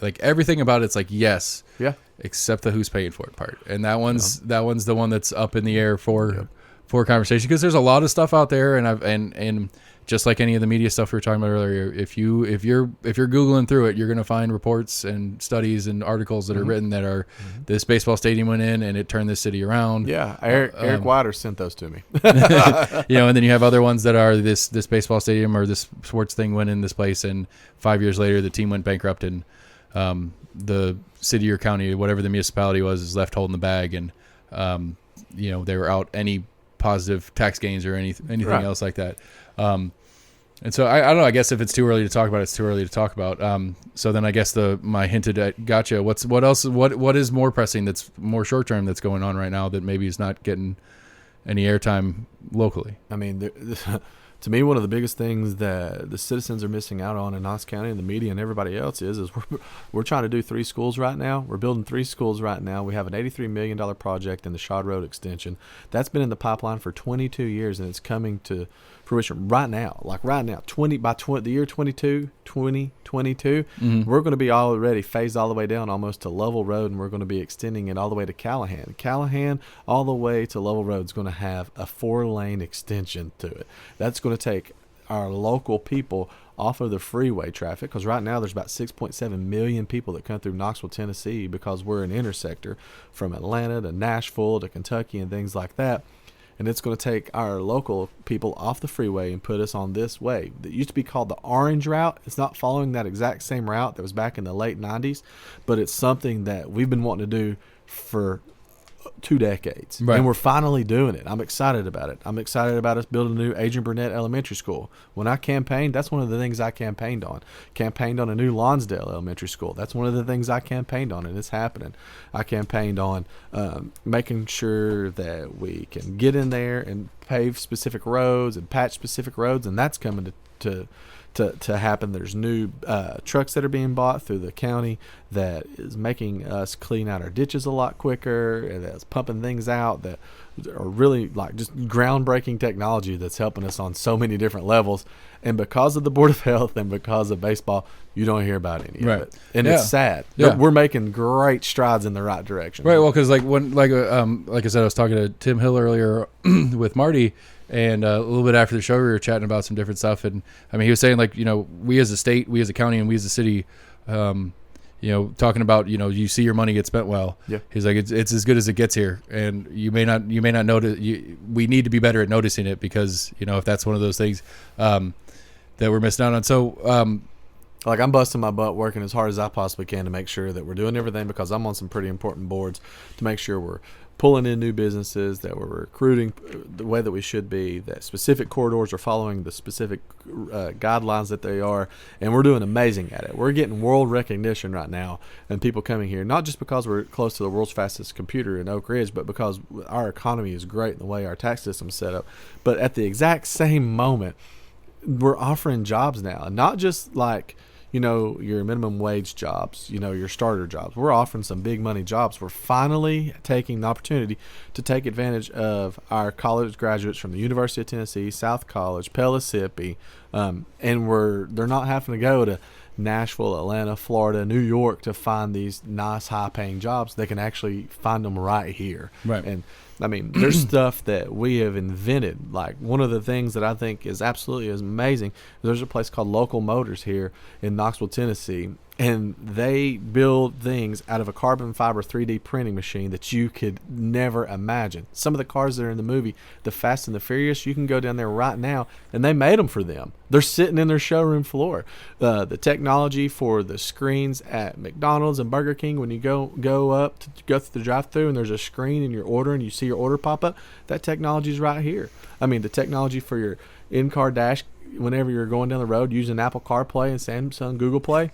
[SPEAKER 1] like everything about it's like yes,
[SPEAKER 2] Yeah.
[SPEAKER 1] except the who's paying for it part. And that one's the one that's up in the air for conversation, because there's a lot of stuff out there, and just like any of the media stuff we were talking about earlier, if you're Googling through it, you're going to find reports and studies and articles that are written that are this baseball stadium went in and it turned this city around.
[SPEAKER 2] Yeah, Eric Wider sent those to me.
[SPEAKER 1] And then you have other ones that are this baseball stadium or this sports thing went in this place, and 5 years later the team went bankrupt, and the city or county, whatever the municipality was, is left holding the bag, and they were out any positive tax gains or anything else like that. And so I don't know. I guess if it's too early to talk about, it's too early to talk about. So then I guess my hinted at gotcha. What else? What is more pressing? That's more short term. That's going on right now that maybe is not getting any airtime locally.
[SPEAKER 2] I mean, to me, one of the biggest things that the citizens are missing out on in Knox County, and the media and everybody else is we're trying to do 3 schools right now. We're building 3 schools right now. We have an $83 million project in the Shad Road extension. That's been in the pipeline for 22 years, and it's coming to fruition right now. Like right now, the year 2022, we're going to be already phased all the way down almost to Level Road, and we're going to be extending it all the way to Callahan. Callahan all the way to Level Road is going to have a 4-lane extension to it. That's going to take our local people off of the freeway traffic, because right now there's about 6.7 million people that come through Knoxville, Tennessee, because we're an intersector from Atlanta to Nashville to Kentucky and things like that. And it's going to take our local people off the freeway and put us on this way that used to be called the Orange Route. It's not following that exact same route that was back in the late 90s, but it's something that we've been wanting to do for 2 decades.
[SPEAKER 1] Right.
[SPEAKER 2] And we're finally doing it. I'm excited about it. I'm excited about us building a new Adrian Burnett Elementary School. When I campaigned, that's one of the things I campaigned on. Campaigned on a new Lonsdale Elementary School. That's one of the things I campaigned on, and it's happening. I campaigned on making sure that we can get in there and pave specific roads and patch specific roads, and that's coming to happen. There's new trucks that are being bought through the county that is making us clean out our ditches a lot quicker, and that's pumping things out that are really like just groundbreaking technology that's helping us on so many different levels. And because of the Board of Health and because of baseball, you don't hear about any of it. And it's sad.
[SPEAKER 1] Yeah.
[SPEAKER 2] We're making great strides in the right direction.
[SPEAKER 1] Right. Well, because like I said, I was talking to Tim Hill earlier with Marty, and a little bit after the show, we were chatting about some different stuff. And I mean, he was saying like, we as a state, we as a county, and we as a city, talking about, you see your money get spent well.
[SPEAKER 2] Yeah.
[SPEAKER 1] He's like, it's as good as it gets here, and you may not notice. We need to be better at noticing it, because if that's one of those things that we're missing out on. So.
[SPEAKER 2] Like, I'm busting my butt working as hard as I possibly can to make sure that we're doing everything, because I'm on some pretty important boards to make sure we're pulling in new businesses, that we're recruiting the way that we should be, that specific corridors are following the specific guidelines that they are, and we're doing amazing at it. We're getting world recognition right now, and people coming here, not just because we're close to the world's fastest computer in Oak Ridge, but because our economy is great and the way our tax system's set up. But at the exact same moment, we're offering jobs now, not just like your minimum wage jobs, your starter jobs. We're offering some big money jobs. We're finally taking the opportunity to take advantage of our college graduates from the University of Tennessee, South College, Pellissippi, and they're not having to go to Nashville, Atlanta, Florida, New York to find these nice high-paying jobs. They can actually find them right here.
[SPEAKER 1] Right.
[SPEAKER 2] And I mean, there's stuff that we have invented. Like, one of the things that I think is absolutely amazing, there's a place called Local Motors here in Knoxville, Tennessee, and they build things out of a carbon fiber 3D printing machine that you could never imagine. Some of the cars that are in the movie, The Fast and the Furious, you can go down there right now, and they made them for them. They're sitting in their showroom floor. The technology for the screens at McDonald's and Burger King, when you go through the drive-thru and there's a screen in your order and you see your order pop up, that technology is right here. I mean, the technology for your in-car dash whenever you're going down the road using Apple CarPlay and Samsung Google Play,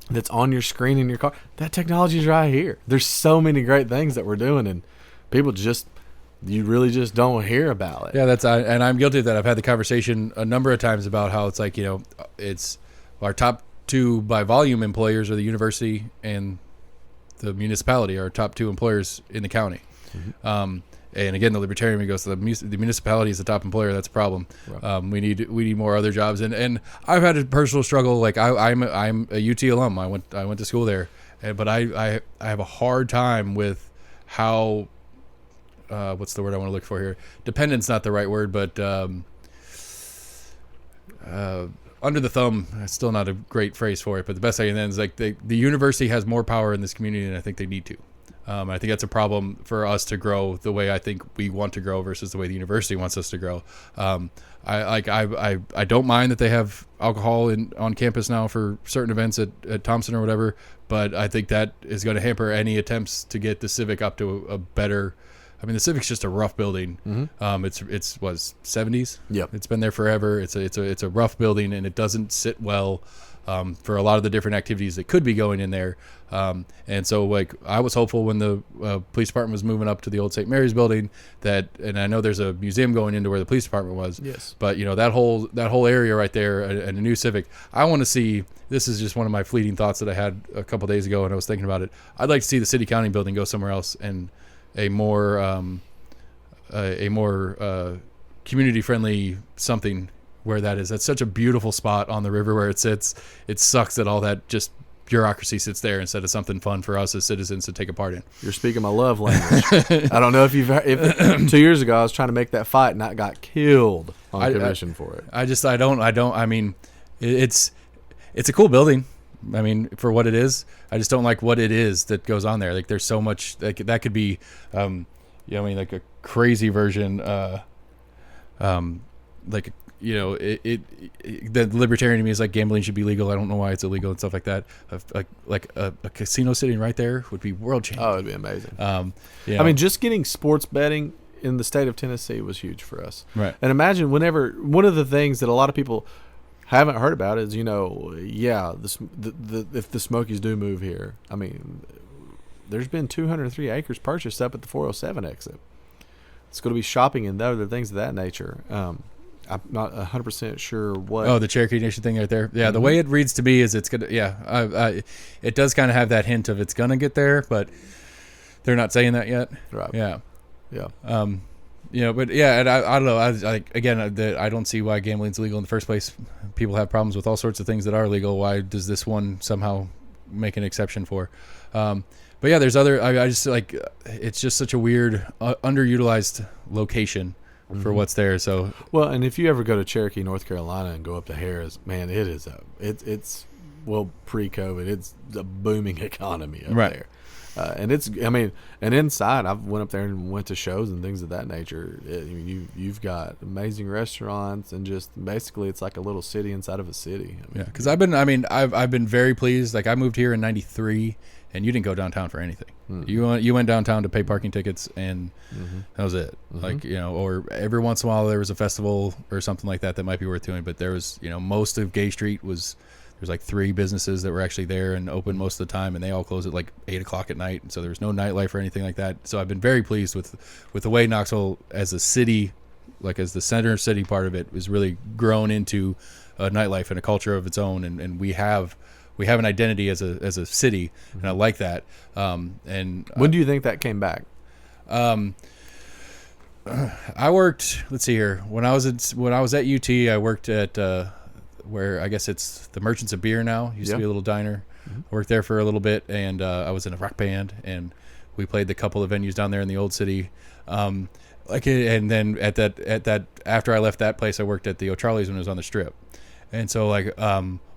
[SPEAKER 2] that's on your screen in your car, that technology is right here. There's so many great things that we're doing, and people you really just don't hear about it.
[SPEAKER 1] Yeah, and I'm guilty of that. I've had the conversation a number of times about how it's like, it's our top 2 by volume employers are the university and the municipality, are our top 2 employers in the county. And again, the Libertarian goes to the municipality is the top employer. That's a problem.
[SPEAKER 2] Right.
[SPEAKER 1] We need more other jobs. And I've had a personal struggle. Like I'm a UT alum. I went to school there, but I have a hard time with how what's the word I want to look for here? Dependent's not the right word, but under the thumb, still not a great phrase for it, but the best I can then is like the university has more power in this community than I think they need to. I think that's a problem for us to grow the way I think we want to grow versus the way the university wants us to grow. I don't mind that they have alcohol on campus now for certain events at Thompson or whatever, but I think that is going to hamper any attempts to get the Civic up to a better. I mean, the Civic's just a rough building. It's was 70s.
[SPEAKER 2] Yep.
[SPEAKER 1] It's been there forever. It's a rough building, and it doesn't sit well for a lot of the different activities that could be going in there. And so, like, I was hopeful when the police department was moving up to the old St. Mary's building and I know there's a museum going into where the police department was.
[SPEAKER 2] Yes.
[SPEAKER 1] But that whole area right there and a new Civic, I want to see. This is just one of my fleeting thoughts that I had a couple days ago, and I was thinking about it. I'd like to see the city county building go somewhere else and a more community friendly something where that is. That's such a beautiful spot on the river where it sits. It sucks that all that just bureaucracy sits there instead of something fun for us as citizens to take a part in.
[SPEAKER 2] You're speaking my love language. I don't know if 2 years ago I was trying to make that fight and I got killed on commission for it.
[SPEAKER 1] I mean, it's a cool building. I mean, for what it is, I just don't like what it is that goes on there. Like, there's so much that could be, like a crazy version, the libertarian to me is like gambling should be legal. I don't know why it's illegal and stuff like that. Like a casino sitting right there would be world changing.
[SPEAKER 2] Oh, it'd be amazing. I mean, just getting sports betting in the state of Tennessee was huge for us.
[SPEAKER 1] Right.
[SPEAKER 2] And imagine one of the things that a lot of people haven't heard about is, if the Smokies do move here, I mean, there's been 203 acres purchased up at the 407 exit. It's going to be shopping and other things of that nature. I'm not 100% sure what.
[SPEAKER 1] Oh, the Cherokee Nation thing right there. Yeah, the way it reads to me is it's gonna. Yeah, it does kind of have that hint of it's gonna get there, but they're not saying that yet.
[SPEAKER 2] Right.
[SPEAKER 1] Yeah.
[SPEAKER 2] Yeah.
[SPEAKER 1] But yeah, and I don't know. I don't see why gambling's legal in the first place. People have problems with all sorts of things that are legal. Why does this one somehow make an exception for? But yeah, there's other. I just like it's just such a weird, underutilized location for what's there. So
[SPEAKER 2] well, and if you ever go to Cherokee, North Carolina, and go up to Harris, man, it is it's pre-COVID, it's a booming economy up there. And inside, I've went up there and went to shows and things of that nature. You've got amazing restaurants and just basically it's like a little city inside of a city.
[SPEAKER 1] Because I've been very pleased. Like, I moved here in '93, and you didn't go downtown for anything. You went downtown to pay parking tickets, and that was it. Like, or every once in a while there was a festival or something like that might be worth doing. But there was, most of Gay Street was. There's like 3 businesses that were actually there and open most of the time, and they all closed at like 8:00 at night. And so there was no nightlife or anything like that. So I've been very pleased with the way Knoxville as a city, like as the center city part of it, is really grown into a nightlife and a culture of its own. And we have an identity as a city, and I like that. And
[SPEAKER 2] when do you think that came back?
[SPEAKER 1] I worked. Let's see here. When I was at UT, I worked at. Where I guess it's the Merchants of Beer now. Used to be a little diner. I worked there for a little bit, and I was in a rock band, and we played the couple of venues down there in the old city. And then at that after I left that place, I worked at the O'Charlie's when it was on the Strip. And so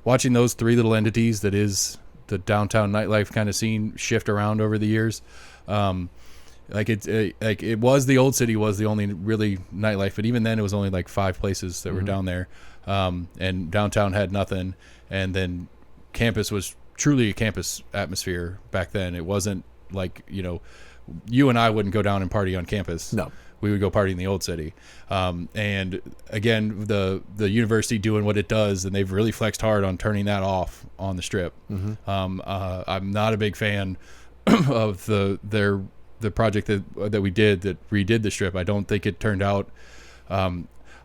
[SPEAKER 1] watching those 3 little entities that is the downtown nightlife kind of scene shift around over the years. It was the old city was the only really nightlife, but even then it was only like 5 places that were down there. And downtown had nothing, and then campus was truly a campus atmosphere back then. It wasn't like, you and I wouldn't go down and party on campus.
[SPEAKER 2] No.
[SPEAKER 1] We would go party in the old city. And again, the university doing what it does, and they've really flexed hard on turning that off on the Strip. I'm not a big fan of the project that we did that redid the Strip. I don't think it turned out.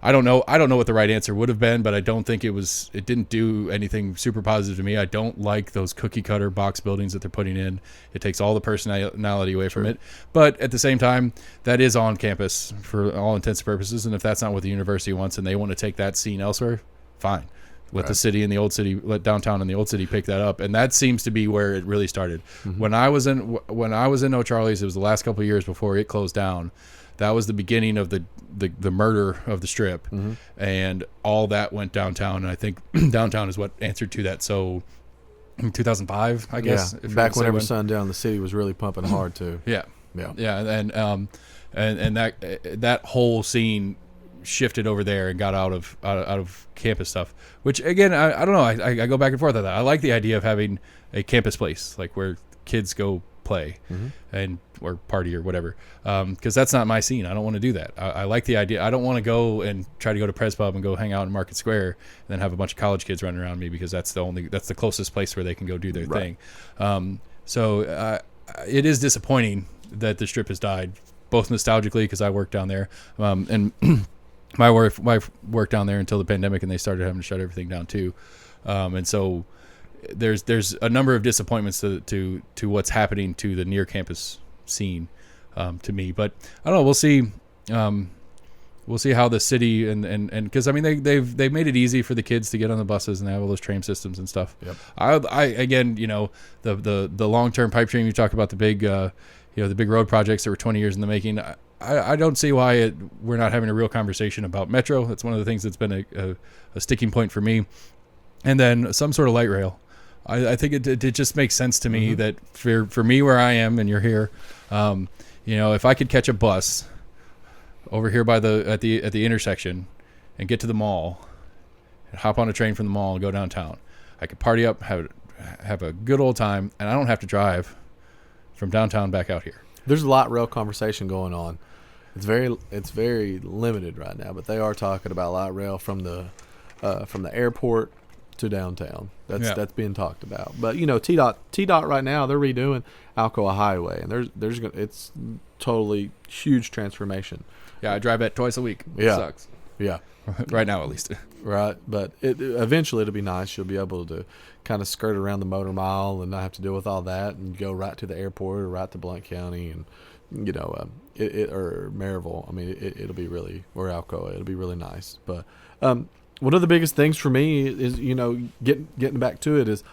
[SPEAKER 1] I don't know what the right answer would have been, but I don't think it didn't do anything super positive to me. I don't like those cookie cutter box buildings that they're putting in. It takes all the personality away from it. But at the same time, that is on campus for all intents and purposes. And if that's not what the university wants and they want to take that scene elsewhere, fine. Let the city and the old city, let downtown and the old city pick that up. And that seems to be where it really started. When I was in O'Charlie's, it was the last couple of years before it closed down. That was the beginning of the murder of the Strip, and all that went downtown. And I think downtown is what answered to that. So, in 2005, I guess.
[SPEAKER 2] Yeah, back whenever Sundown, the city was really pumping hard too.
[SPEAKER 1] Yeah, and that whole scene shifted over there and got out of campus stuff. Which again, I don't know. I go back and forth on that. I like the idea of having a campus place, like where kids go play and or party or whatever, because that's not my scene. I don't want to do that. I like the idea. I don't want to go and try to go to Pres Pub and go hang out in Market Square and then have a bunch of college kids running around me, because that's the closest place where they can go do their thing. So it is disappointing that the Strip has died, both nostalgically because I worked down there, and my wife worked down there until the pandemic, and they started having to shut everything down too, and so there's a number of disappointments to what's happening to the near campus scene, to me. But I don't know. We'll see. We'll see how the city and because I mean they've made it easy for the kids to get on the buses and they have all those train systems and stuff.
[SPEAKER 2] Yep.
[SPEAKER 1] I again, the long-term pipe dream, you talk about the big the big road projects that were 20 years in the making. I don't see why we're not having a real conversation about Metro. That's one of the things that's been a sticking point for me. And then some sort of light rail. I think it just makes sense to me that for me where I am and you're here, if I could catch a bus over here at the intersection and get to the mall, and hop on a train from the mall and go downtown, I could party up, have a good old time, and I don't have to drive from downtown back out here.
[SPEAKER 2] There's a light rail conversation going on. It's very limited right now, but they are talking about light rail from the airport to downtown. That's being talked about. But TDOT right now, they're redoing Alcoa Highway, and it's totally huge transformation.
[SPEAKER 1] Yeah, I drive that twice a week.
[SPEAKER 2] Yeah.
[SPEAKER 1] It sucks.
[SPEAKER 2] Yeah.
[SPEAKER 1] Right now, at least.
[SPEAKER 2] Right, but eventually it'll be nice. You'll be able to kind of skirt around the motor mile and not have to deal with all that, and go right to the airport or right to Blount County, and or Maryville. I mean, it'll be really, or Alcoa. It'll be really nice. But one of the biggest things for me is getting back to it is,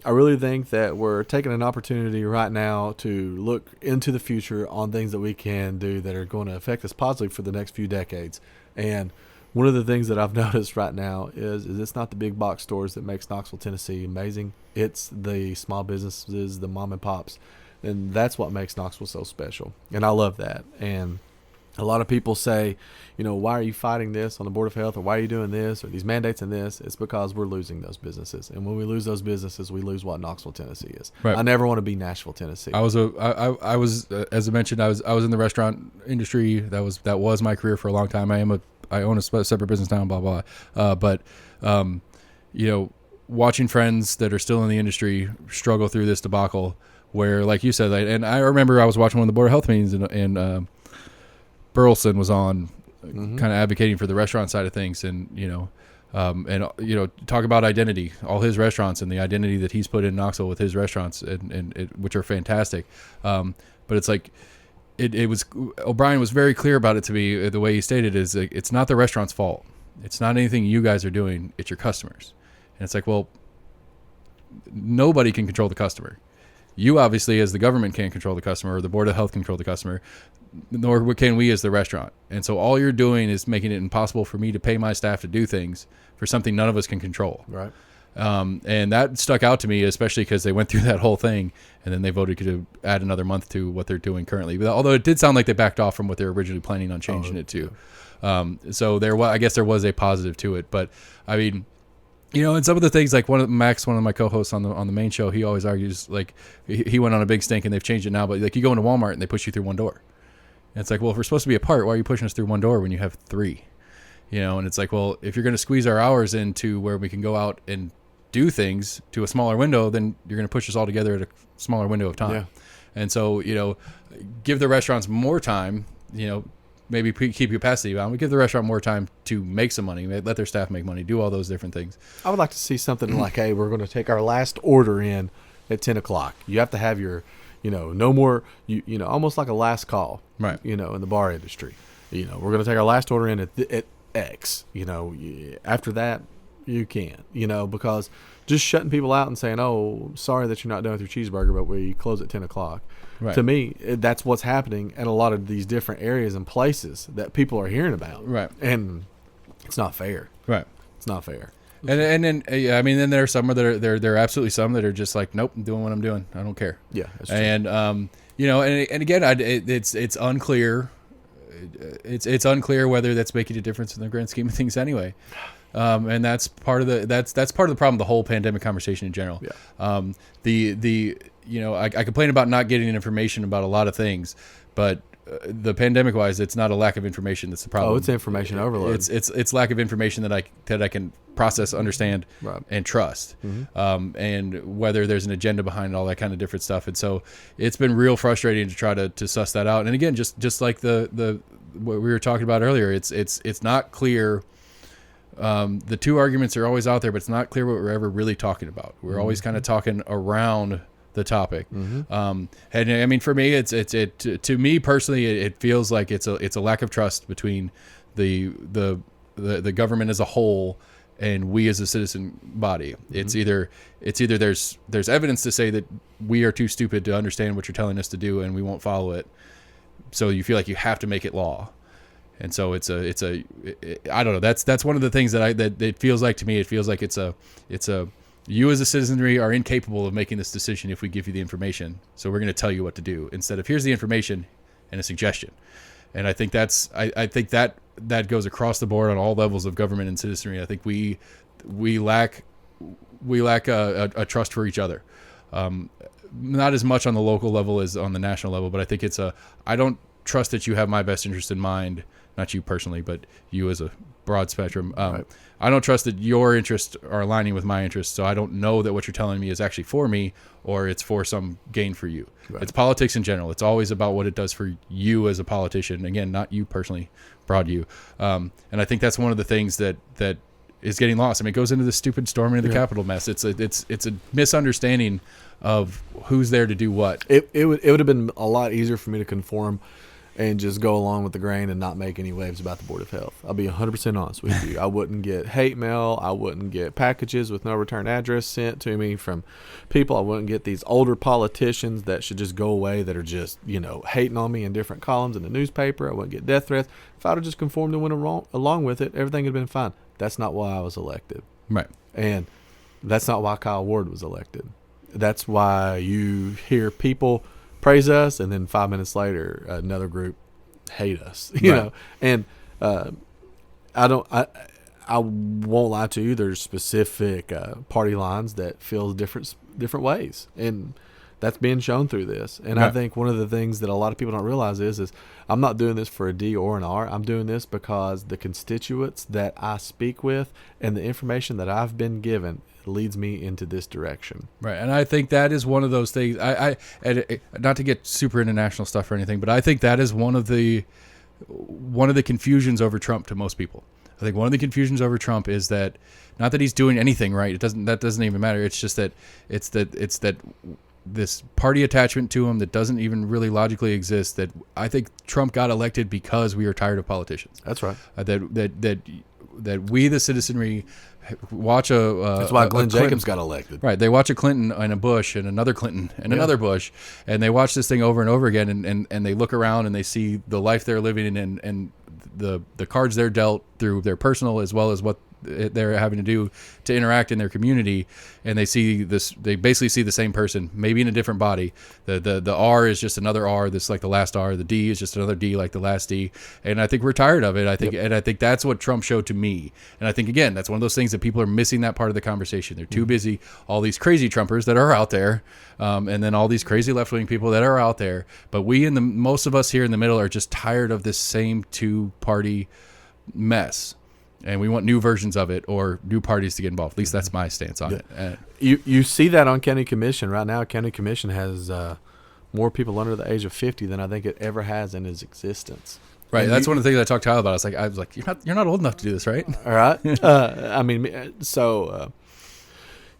[SPEAKER 2] I really think that we're taking an opportunity right now to look into the future on things that we can do that are going to affect us positively for the next few decades. And one of the things that I've noticed right now is it's not the big box stores that makes Knoxville, Tennessee amazing. It's the small businesses, the mom and pops. And that's what makes Knoxville so special. And I love that. And a lot of people say, why are you fighting this on the Board of Health, or why are you doing this, or these mandates and this? It's because we're losing those businesses. And when we lose those businesses, we lose what Knoxville, Tennessee is. Right. I never want to be Nashville, Tennessee.
[SPEAKER 1] I was as I mentioned, I was in the restaurant industry. That was my career for a long time. I own a separate business now, blah, blah. But watching friends that are still in the industry struggle through this debacle, where, like you said, and I remember I was watching one of the Board of Health meetings, and Burleson was on, kind of advocating for the restaurant side of things, and talk about identity, all his restaurants and the identity that he's put in Knoxville with his restaurants, and which are fantastic. But it's like it was, O'Brien was very clear about it to me. The way he stated is, like, it's not the restaurant's fault. It's not anything you guys are doing. It's your customers. And it's like, well, nobody can control the customer. You obviously, as the government, can't control the customer, or the Board of Health control the customer, nor can we as the restaurant. And so all you're doing is making it impossible for me to pay my staff to do things for something none of us can control.
[SPEAKER 2] Right.
[SPEAKER 1] And that stuck out to me, especially because they went through that whole thing, and then they voted to add another month to what they're doing currently. But although it did sound like they backed off from what they were originally planning on changing it to. So I guess there was a positive to it. But I mean, and some of the things, like Max, one of my co-hosts on the main show, he always argues, like, he went on a big stink and they've changed it now, but like, you go into Walmart and they push you through one door. And it's like, well, if we're supposed to be apart, why are you pushing us through one door when you have three? And it's like, well, if you're going to squeeze our hours into where we can go out and do things to a smaller window, then you're going to push us all together at a smaller window of time. Yeah. And so, give the restaurants more time, maybe keep capacity bound. We give the restaurant more time to make some money, let their staff make money, do all those different things.
[SPEAKER 2] I would like to see something like, hey, we're going to take our last order in at 10 o'clock. You have to have your, no more, almost like a last call,
[SPEAKER 1] right?
[SPEAKER 2] In the bar industry. We're going to take our last order in at X. After that, you can't, because just shutting people out and saying, oh, sorry that you're not done with your cheeseburger, but we close at 10 o'clock.
[SPEAKER 1] Right.
[SPEAKER 2] To me, that's what's happening at a lot of these different areas and places that people are hearing about.
[SPEAKER 1] Right.
[SPEAKER 2] And it's not fair.
[SPEAKER 1] Right.
[SPEAKER 2] It's not fair.
[SPEAKER 1] And then then there are some that are there are absolutely some that are just like, nope, I'm doing what I'm doing. I don't care.
[SPEAKER 2] Yeah. That's true.
[SPEAKER 1] And and again, it's unclear. It's unclear whether that's making a difference in the grand scheme of things anyway. And that's part of the problem. The whole pandemic conversation in general.
[SPEAKER 2] Yeah.
[SPEAKER 1] I complain about not getting information about a lot of things, but the pandemic wise, it's not a lack of information that's the problem.
[SPEAKER 2] Oh, it's information overload.
[SPEAKER 1] It's lack of information that I can process, understand,
[SPEAKER 2] right.
[SPEAKER 1] and trust. Mm-hmm. And whether there's an agenda behind all that kind of different stuff. And so it's been real frustrating to try to suss that out. And again, just like the what we were talking about earlier, it's not clear. The two arguments are always out there, but it's not clear what we're ever really talking about. We're mm-hmm. always kind of talking around the topic. Mm-hmm. And I mean, for me, to me personally, it feels like it's a lack of trust between the government as a whole and we as a citizen body. Mm-hmm. It's either there's evidence to say that we are too stupid to understand what you're telling us to do and we won't follow it. So you feel like you have to make it law. And so I don't know. That's one of the things that it feels like to me. It feels like it's a you as a citizenry are incapable of making this decision if we give you the information. So we're going to tell you what to do instead of here's the information and a suggestion. And I think I think that goes across the board on all levels of government and citizenry. I think we lack a trust for each other. Not as much on the local level as on the national level, but I think I don't trust that you have my best interest in mind. Not you personally, but you as a broad spectrum.
[SPEAKER 2] Right.
[SPEAKER 1] I don't trust that your interests are aligning with my interests, so I don't know that what you're telling me is actually for me or it's for some gain for you. Right. It's politics in general. It's always about what it does for you as a politician. Again, not you personally, broad you. And I think that's one of the things that is getting lost. I mean, it goes into the stupid storming of the Capitol mess. It's a misunderstanding of who's there to do what.
[SPEAKER 2] It would have been a lot easier for me to conform and just go along with the grain and not make any waves about the Board of Health. I'll be 100% honest with you. I wouldn't get hate mail. I wouldn't get packages with no return address sent to me from people. I wouldn't get these older politicians that should just go away that are just, hating on me in different columns in the newspaper. I wouldn't get death threats. If I would have just conformed and went along with it, everything would have been fine. That's not why I was elected.
[SPEAKER 1] Right.
[SPEAKER 2] And that's not why Kyle Ward was elected. That's why you hear people praise us, and then 5 minutes later, another group hate us. You know, and I won't lie to you. There's specific party lines that feel different ways, and that's being shown through this. And I think one of the things that a lot of people don't realize is I'm not doing this for a D or an R. I'm doing this because the constituents that I speak with and the information that I've been given leads me into this direction.
[SPEAKER 1] Right. And I think that is one of those things. I not to get super international stuff or anything, but I think that is one of the confusions over Trump to most people. I think one of the confusions over Trump is that not that he's doing anything right. That doesn't even matter. It's just that it's that this party attachment to him that doesn't even really logically exist. That I think Trump got elected because we are tired of politicians.
[SPEAKER 2] That's right.
[SPEAKER 1] That we, the citizenry, watch
[SPEAKER 2] that's why Glenn Jacobs got elected.
[SPEAKER 1] Right. They watch a Clinton and a Bush and another Clinton and another Bush, and they watch this thing over and over again, and they look around and they see the life they're living in and the cards they're dealt through their personal as well as what they're having to do to interact in their community, and they basically see the same person, maybe in a different body. The R is just another R that's like the last R. The D is just another D like the last D. And I think we're tired of it. And I think that's what Trump showed to me. And I think, again, that's one of those things that people are missing that part of the conversation. They're too busy. All these crazy Trumpers that are out there, and then all these crazy left-wing people that are out there. But most of us here in the middle are just tired of this same two-party mess. And we want new versions of it or new parties to get involved. At least that's my stance on it.
[SPEAKER 2] You see that on County Commission. Right now, County Commission has more people under the age of 50 than I think it ever has in its existence.
[SPEAKER 1] Right.
[SPEAKER 2] And
[SPEAKER 1] That's one of the things I talked to Kyle about. I was like, you're not old enough to do this, right?
[SPEAKER 2] All right. I mean, so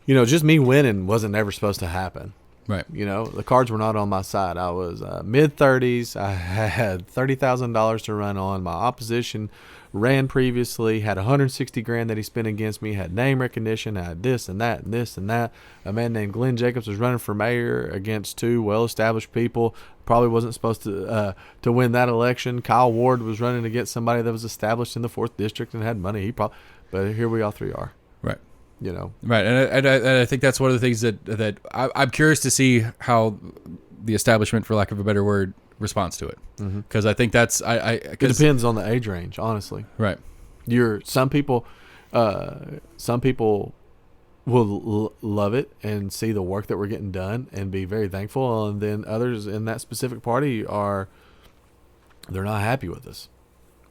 [SPEAKER 2] just me winning wasn't ever supposed to happen.
[SPEAKER 1] Right.
[SPEAKER 2] The cards were not on my side. I was mid-30s. I had $30,000 to run on. My opposition ran previously, had $160,000 that he spent against me, had name recognition, had this and that and this and that. A man named Glenn Jacobs was running for mayor against two well-established people. Probably wasn't supposed to win that election. Kyle Ward was running against somebody that was established in the 4th District and had money. But here we all three are.
[SPEAKER 1] Right.
[SPEAKER 2] Right,
[SPEAKER 1] and I think that's one of the things that I'm curious to see how the establishment, for lack of a better word, responds to it. Because I think that's
[SPEAKER 2] it depends on the age range, honestly.
[SPEAKER 1] Right.
[SPEAKER 2] Some people will love it and see the work that we're getting done and be very thankful, and then others in that specific party they're not happy with us.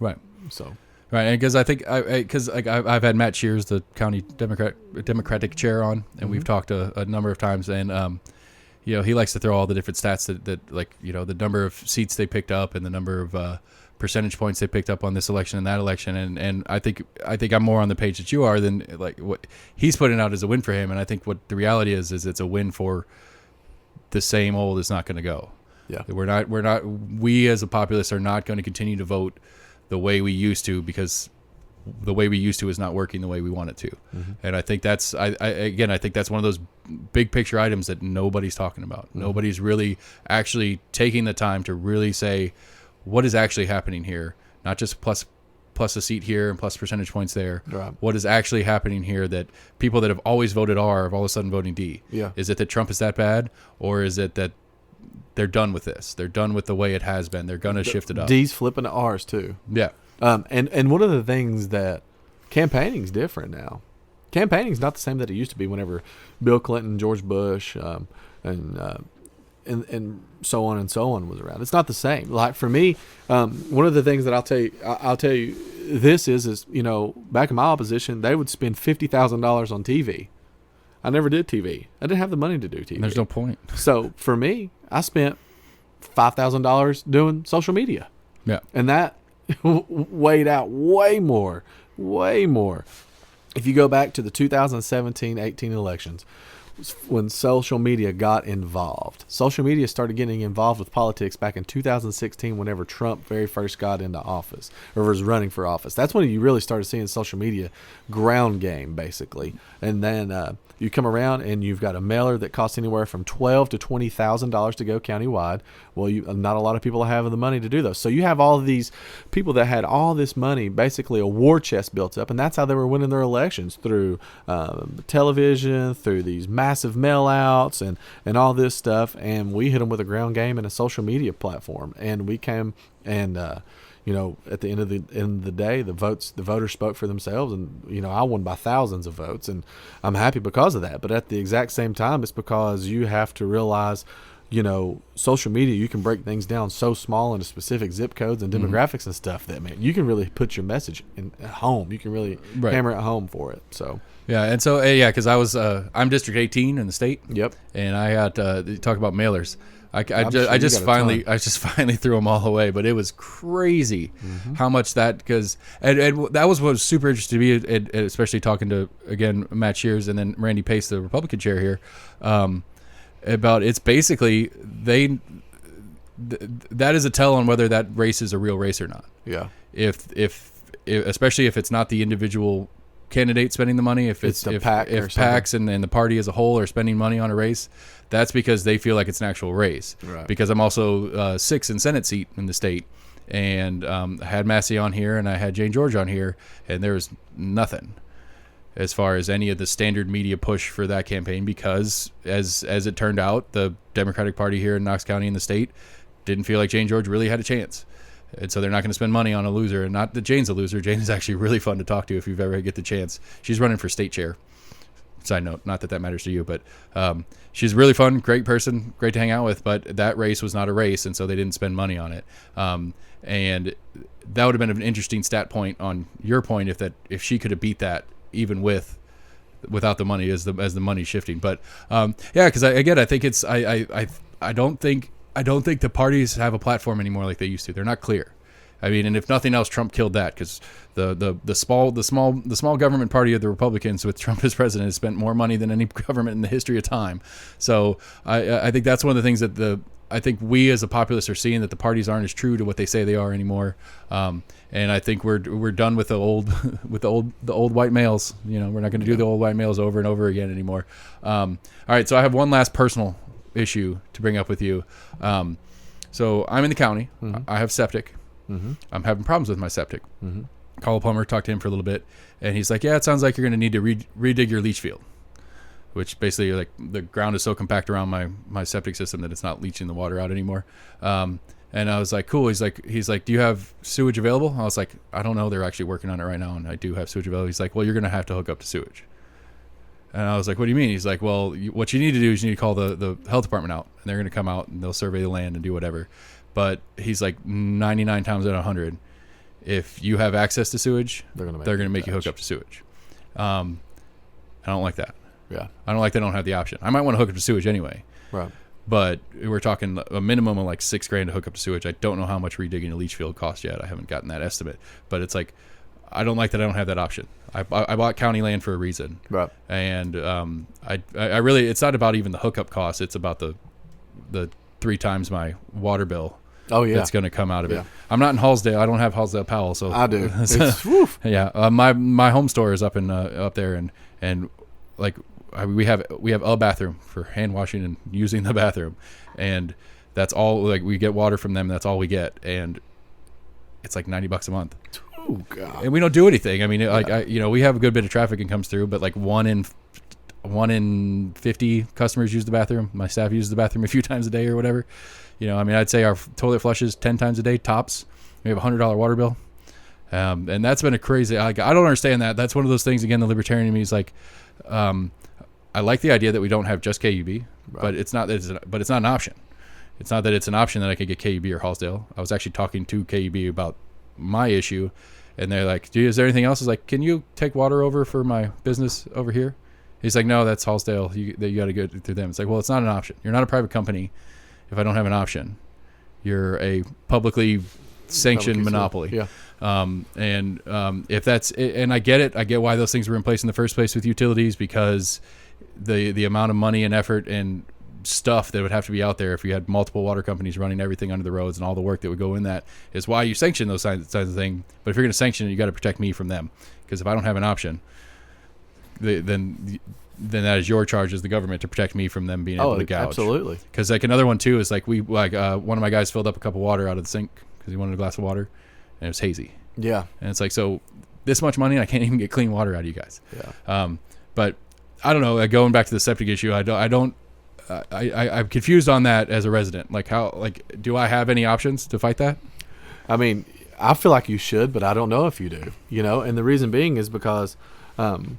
[SPEAKER 1] Right.
[SPEAKER 2] So.
[SPEAKER 1] Right, and because I think I've had Matt Shears, the county Democratic chair, on, and we've talked a number of times, and he likes to throw all the different stats that the number of seats they picked up and the number of percentage points they picked up on this election and that election, and I think I'm more on the page that you are than like what he's putting out as a win for him, and I think what the reality is it's a win for the same old is not going to go.
[SPEAKER 2] Yeah,
[SPEAKER 1] we as a populace are not going to continue to vote the way we used to, because the way we used to is not working the way we want it to. And I think that's I think that's one of those big picture items that nobody's talking about. Nobody's really actually taking the time to really say what is actually happening here, not just plus a seat here and plus percentage points there.
[SPEAKER 2] Right.
[SPEAKER 1] What is actually happening here that people that have always voted R are all of a sudden voting D?
[SPEAKER 2] Yeah.
[SPEAKER 1] Is it that Trump is that bad, or is it that they're done with this? They're done with the way it has been. They're going to shift it up.
[SPEAKER 2] D's flipping to R's too.
[SPEAKER 1] Yeah.
[SPEAKER 2] And one of the things that campaigning's different now. Campaigning's not the same that it used to be whenever Bill Clinton, George Bush, and so on and so on was around. It's not the same. Like for me, one of the things that I'll tell you this is back in my opposition, they would spend $50,000 on TV. I never did TV. I didn't have the money to do TV.
[SPEAKER 1] There's no point.
[SPEAKER 2] So for me, I spent $5,000 doing social media.
[SPEAKER 1] Yeah.
[SPEAKER 2] And that weighed out way more. If you go back to the 2017-18 elections, when social media got involved. Social media started getting involved with politics back in 2016 whenever Trump very first got into office or was running for office. That's when you really started seeing social media ground game, basically. And then you come around and you've got a mailer that costs anywhere from $12,000 to $20,000 to go countywide. Well, not a lot of people have the money to do those. So you have all of these people that had all this money, basically a war chest built up, and that's how they were winning their elections, through television, through these massive mail-outs and all this stuff. And we hit them with a ground game and a social media platform. And we came and at the end of the day, the voters spoke for themselves, and I won by thousands of votes, and I'm happy because of that. But at the exact same time, it's because you have to realize, social media, you can break things down so small into specific zip codes and demographics and stuff that, man, you can really put your message at home. You can really hammer it home for it. So.
[SPEAKER 1] Yeah, and so because I'm District 18 in the state.
[SPEAKER 2] Yep.
[SPEAKER 1] And I had talk about mailers. I just finally threw them all away, but it was crazy how much that, because and that was what was super interesting to me, and especially talking to, again, Matt Shears and then Randy Pace, the Republican chair here, about it's basically that is a tell on whether that race is a real race or not.
[SPEAKER 2] Yeah.
[SPEAKER 1] If especially if it's not the individual candidate spending the money, if PACs and the party as a whole are spending money on a race, that's because they feel like it's an actual race.
[SPEAKER 2] Right.
[SPEAKER 1] Because I'm also 6th in Senate seat in the state, and I had Massey on here and I had Jane George on here, and there was nothing as far as any of the standard media push for that campaign, because as it turned out, the Democratic Party here in Knox County in the state didn't feel like Jane George really had a chance. And so they're not going to spend money on a loser. And not that Jane's a loser. Jane is actually really fun to talk to if you've ever get the chance. She's running for state chair. Side note, not that matters to you, but she's really fun, great person, great to hang out with. But that race was not a race, and so they didn't spend money on it. And that would have been an interesting stat point on your point if she could have beat that even without the money as the money shifting. But because I think it's I don't think the parties have a platform anymore like they used to. They're not clear. I mean, and if nothing else, Trump killed that, because the small government party of the Republicans with Trump as president has spent more money than any government in the history of time. So I think that's one of the things that I think we as a populace are seeing, that the parties aren't as true to what they say they are anymore. And I think we're done with the old white males. You know, we're not going to do the old white males over and over again anymore. All right, so I have one last personal issue to bring up with you. So I'm in the county. I have septic. I'm having problems with my septic. Call a plumber, talk to him for a little bit, and he's like, yeah, it sounds like you're going to need to redig your leach field, which basically, like, the ground is so compact around my septic system that it's not leaching the water out anymore. And I was like, cool. He's like, do you have sewage available? I was like, I don't know. They're actually working on it right now, and I do have sewage available. He's like, well, you're going to have to hook up to sewage. And I was like, what do you mean? He's like, well, what you need to do is you need to call the health department out, and they're going to come out and they'll survey the land and do whatever. But he's like, 99 times out of 100, if you have access to sewage, they're going to make you hook up to sewage. I don't like that.
[SPEAKER 2] Yeah.
[SPEAKER 1] I don't like they don't have the option. I might want to hook up to sewage anyway.
[SPEAKER 2] Right.
[SPEAKER 1] But we're talking a minimum of like $6,000 to hook up to sewage. I don't know how much redigging a leach field costs yet. I haven't gotten that estimate. But it's like, I don't like that I don't have that option. I bought county land for a reason.
[SPEAKER 2] Right.
[SPEAKER 1] And I really, it's not about even the hookup cost. It's about the 3 times my water bill.
[SPEAKER 2] Oh, yeah.
[SPEAKER 1] That's going to come out of it. I'm not in Hallsdale. I don't have Hallsdale Powell. So
[SPEAKER 2] I do.
[SPEAKER 1] Yeah. My home store is up there, and like we have a bathroom for hand washing and using the bathroom, and that's all. Like, we get water from them. That's all we get, and it's like $90 a month.
[SPEAKER 2] Oh, God.
[SPEAKER 1] And we don't do anything. I mean, we have a good bit of traffic and comes through, but like one in 50 customers use the bathroom. My staff uses the bathroom a few times a day or whatever. You know, I mean, I'd say our toilet flushes 10 times a day tops. We have a $100 water bill. And that's been a crazy, I don't understand that. That's one of those things, again, the libertarian in me is like, I like the idea that we don't have just KUB, right. But it's not an option. It's not that it's an option that I could get KUB or Hallsdale. I was actually talking to KUB about my issue, and they're like, is there anything else? I was like, can you take water over for my business over here? He's like, no, that's Hallsdale. You got to go through them. It's like, well, it's not an option. You're not a private company if I don't have an option. You're a publicly sanctioned monopoly.
[SPEAKER 2] Yeah.
[SPEAKER 1] If that's, and I get it. I get why those things were in place in the first place with utilities, because the amount of money and effort and stuff that would have to be out there if you had multiple water companies running everything under the roads, and all the work that would go in that is why you sanction those kinds of things. But if you're going to sanction it, you got to protect me from them, because if I don't have an option, then that is your charge as the government to protect me from them being able to gouge.
[SPEAKER 2] Absolutely.
[SPEAKER 1] Because like another one too is like one of my guys filled up a cup of water out of the sink because he wanted a glass of water, and it was hazy.
[SPEAKER 2] Yeah. And
[SPEAKER 1] it's like, so this much money, I can't even get clean water out of you guys.
[SPEAKER 2] Yeah.
[SPEAKER 1] But I don't know. Going back to the septic issue, I'm confused on that as a resident. Like, do I have any options to fight that?
[SPEAKER 2] I mean, I feel like you should, but I don't know if you do. You know, and the reason being is because, the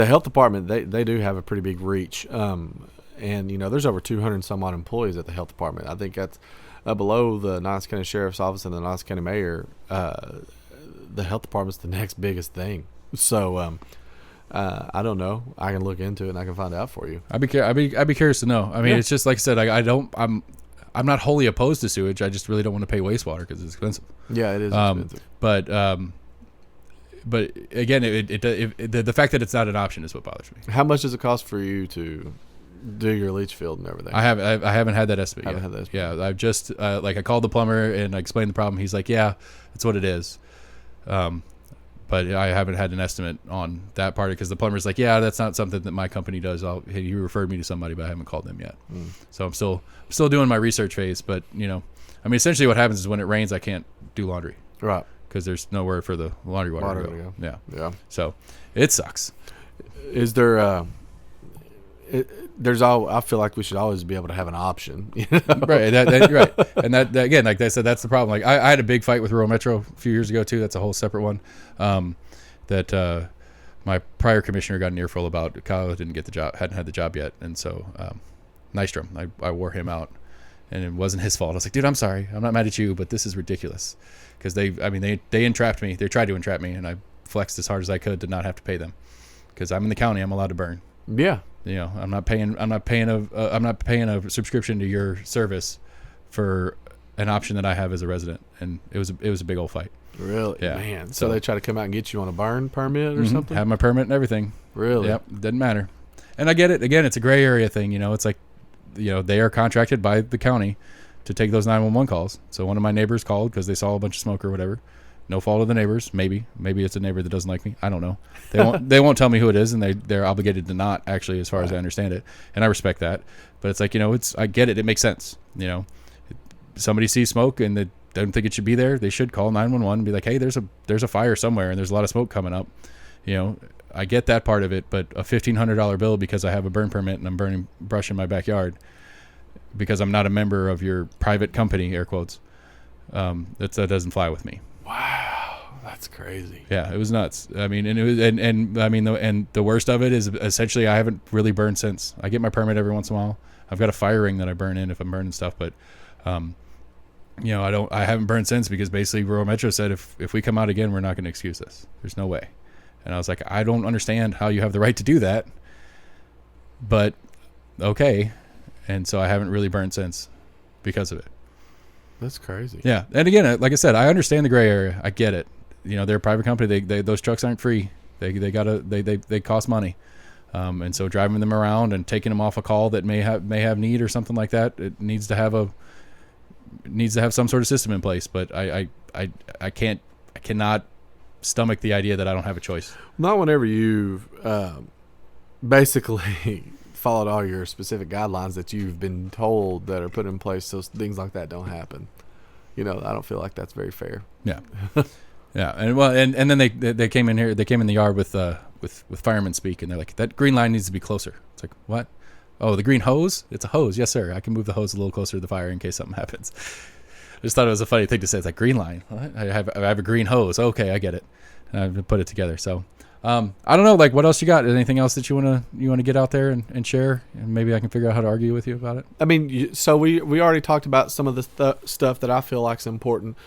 [SPEAKER 2] health department, they do have a pretty big reach. And, there's over 200 and some odd employees at the health department. I think that's below the Knox County Sheriff's Office and the Knox County Mayor. The health department's the next biggest thing. So, I don't know. I can look into it and I can find out for you.
[SPEAKER 1] I'd be curious to know. I mean, It's just like I said. I'm not wholly opposed to sewage. I just really don't want to pay wastewater because it's expensive.
[SPEAKER 2] Yeah, it is expensive.
[SPEAKER 1] But again, the fact that it's not an option is what bothers me.
[SPEAKER 2] How much does it cost for you to do your leach field and everything?
[SPEAKER 1] I haven't had that estimate yet.
[SPEAKER 2] Yeah,
[SPEAKER 1] I've just I called the plumber and I explained the problem. He's like, yeah, that's what it is. But I haven't had an estimate on that part because the plumber's like, yeah, that's not something that my company does. He referred me to somebody, but I haven't called them yet. So I'm still doing my research phase. But essentially what happens is when it rains, I can't do laundry.
[SPEAKER 2] Right.
[SPEAKER 1] Because there's nowhere for the laundry water to go.
[SPEAKER 2] Yeah.
[SPEAKER 1] So it sucks.
[SPEAKER 2] Is there? I feel like we should always be able to have an option.
[SPEAKER 1] Right. Right. And that again, like I said, that's the problem. Like I had a big fight with Rural Metro a few years ago too. That's a whole separate one. That my prior commissioner got an earful about. Kyle didn't get the job, hadn't had the job yet, and so Nystrom, I wore him out, and it wasn't his fault. I was like, dude, I'm sorry. I'm not mad at you, but this is ridiculous. Because they entrapped me. They tried to entrap me, and I flexed as hard as I could to not have to pay them. Because I'm in the county, I'm allowed to burn.
[SPEAKER 2] Yeah.
[SPEAKER 1] I'm not paying a subscription to your service for an option that I have as a resident, and it was a big old fight.
[SPEAKER 2] Really?
[SPEAKER 1] Yeah.
[SPEAKER 2] Man. So they try to come out and get you on a burn permit or something?
[SPEAKER 1] Have my permit and everything.
[SPEAKER 2] Really?
[SPEAKER 1] Yep. Doesn't matter. And I get it. Again, it's a gray area thing. It's like, they are contracted by the county to take those 911 calls. So one of my neighbors called because they saw a bunch of smoke or whatever. No fault of the neighbors. Maybe it's a neighbor that doesn't like me. I don't know. They won't tell me who it is, and they're obligated to not, actually, as far as I understand it. And I respect that. But it's like, I get it. It makes sense. Somebody sees smoke and they don't think it should be there. They should call 911 and be like, hey, there's a fire somewhere and there's a lot of smoke coming up. I get that part of it, but a $1,500 bill because I have a burn permit and I'm burning brush in my backyard because I'm not a member of your private company, air quotes, that doesn't fly with me.
[SPEAKER 2] Wow, that's crazy.
[SPEAKER 1] Yeah, it was nuts. I mean, and it was, and I mean, the worst of it is essentially I haven't really burned since. I get my permit every once in a while. I've got a fire ring that I burn in if I'm burning stuff, but I haven't burned since because basically Rural Metro said if we come out again, we're not going to excuse this. There's no way. And I was like, I don't understand how you have the right to do that, but okay. And so I haven't really burned since because of it.
[SPEAKER 2] That's crazy.
[SPEAKER 1] Yeah. And again, like I said, I understand the gray area. I get it. They're a private company. They those trucks aren't free. They cost money. And so driving them around and taking them off a call that may have need or something like that, it needs to have some sort of system in place. But I cannot stomach the idea that I don't have a choice.
[SPEAKER 2] Not whenever you've basically followed all your specific guidelines that you've been told that are put in place so things like that don't happen. I don't feel like that's very fair.
[SPEAKER 1] Yeah. Yeah. And then they came in here, they came in the yard with firemen speak, and they're like, that green line needs to be closer. It's like, what? Oh, the green hose? It's a hose. Yes, sir. I can move the hose a little closer to the fire in case something happens. I just thought it was a funny thing to say. It's like, green line. What? I have a green hose. Okay, I get it. And I've put it together. So I don't know, like, what else you got? Anything else that you wanna get out there and share? And maybe I can figure out how to argue with you about it.
[SPEAKER 2] I mean, so we already talked about some of the stuff that I feel like is important.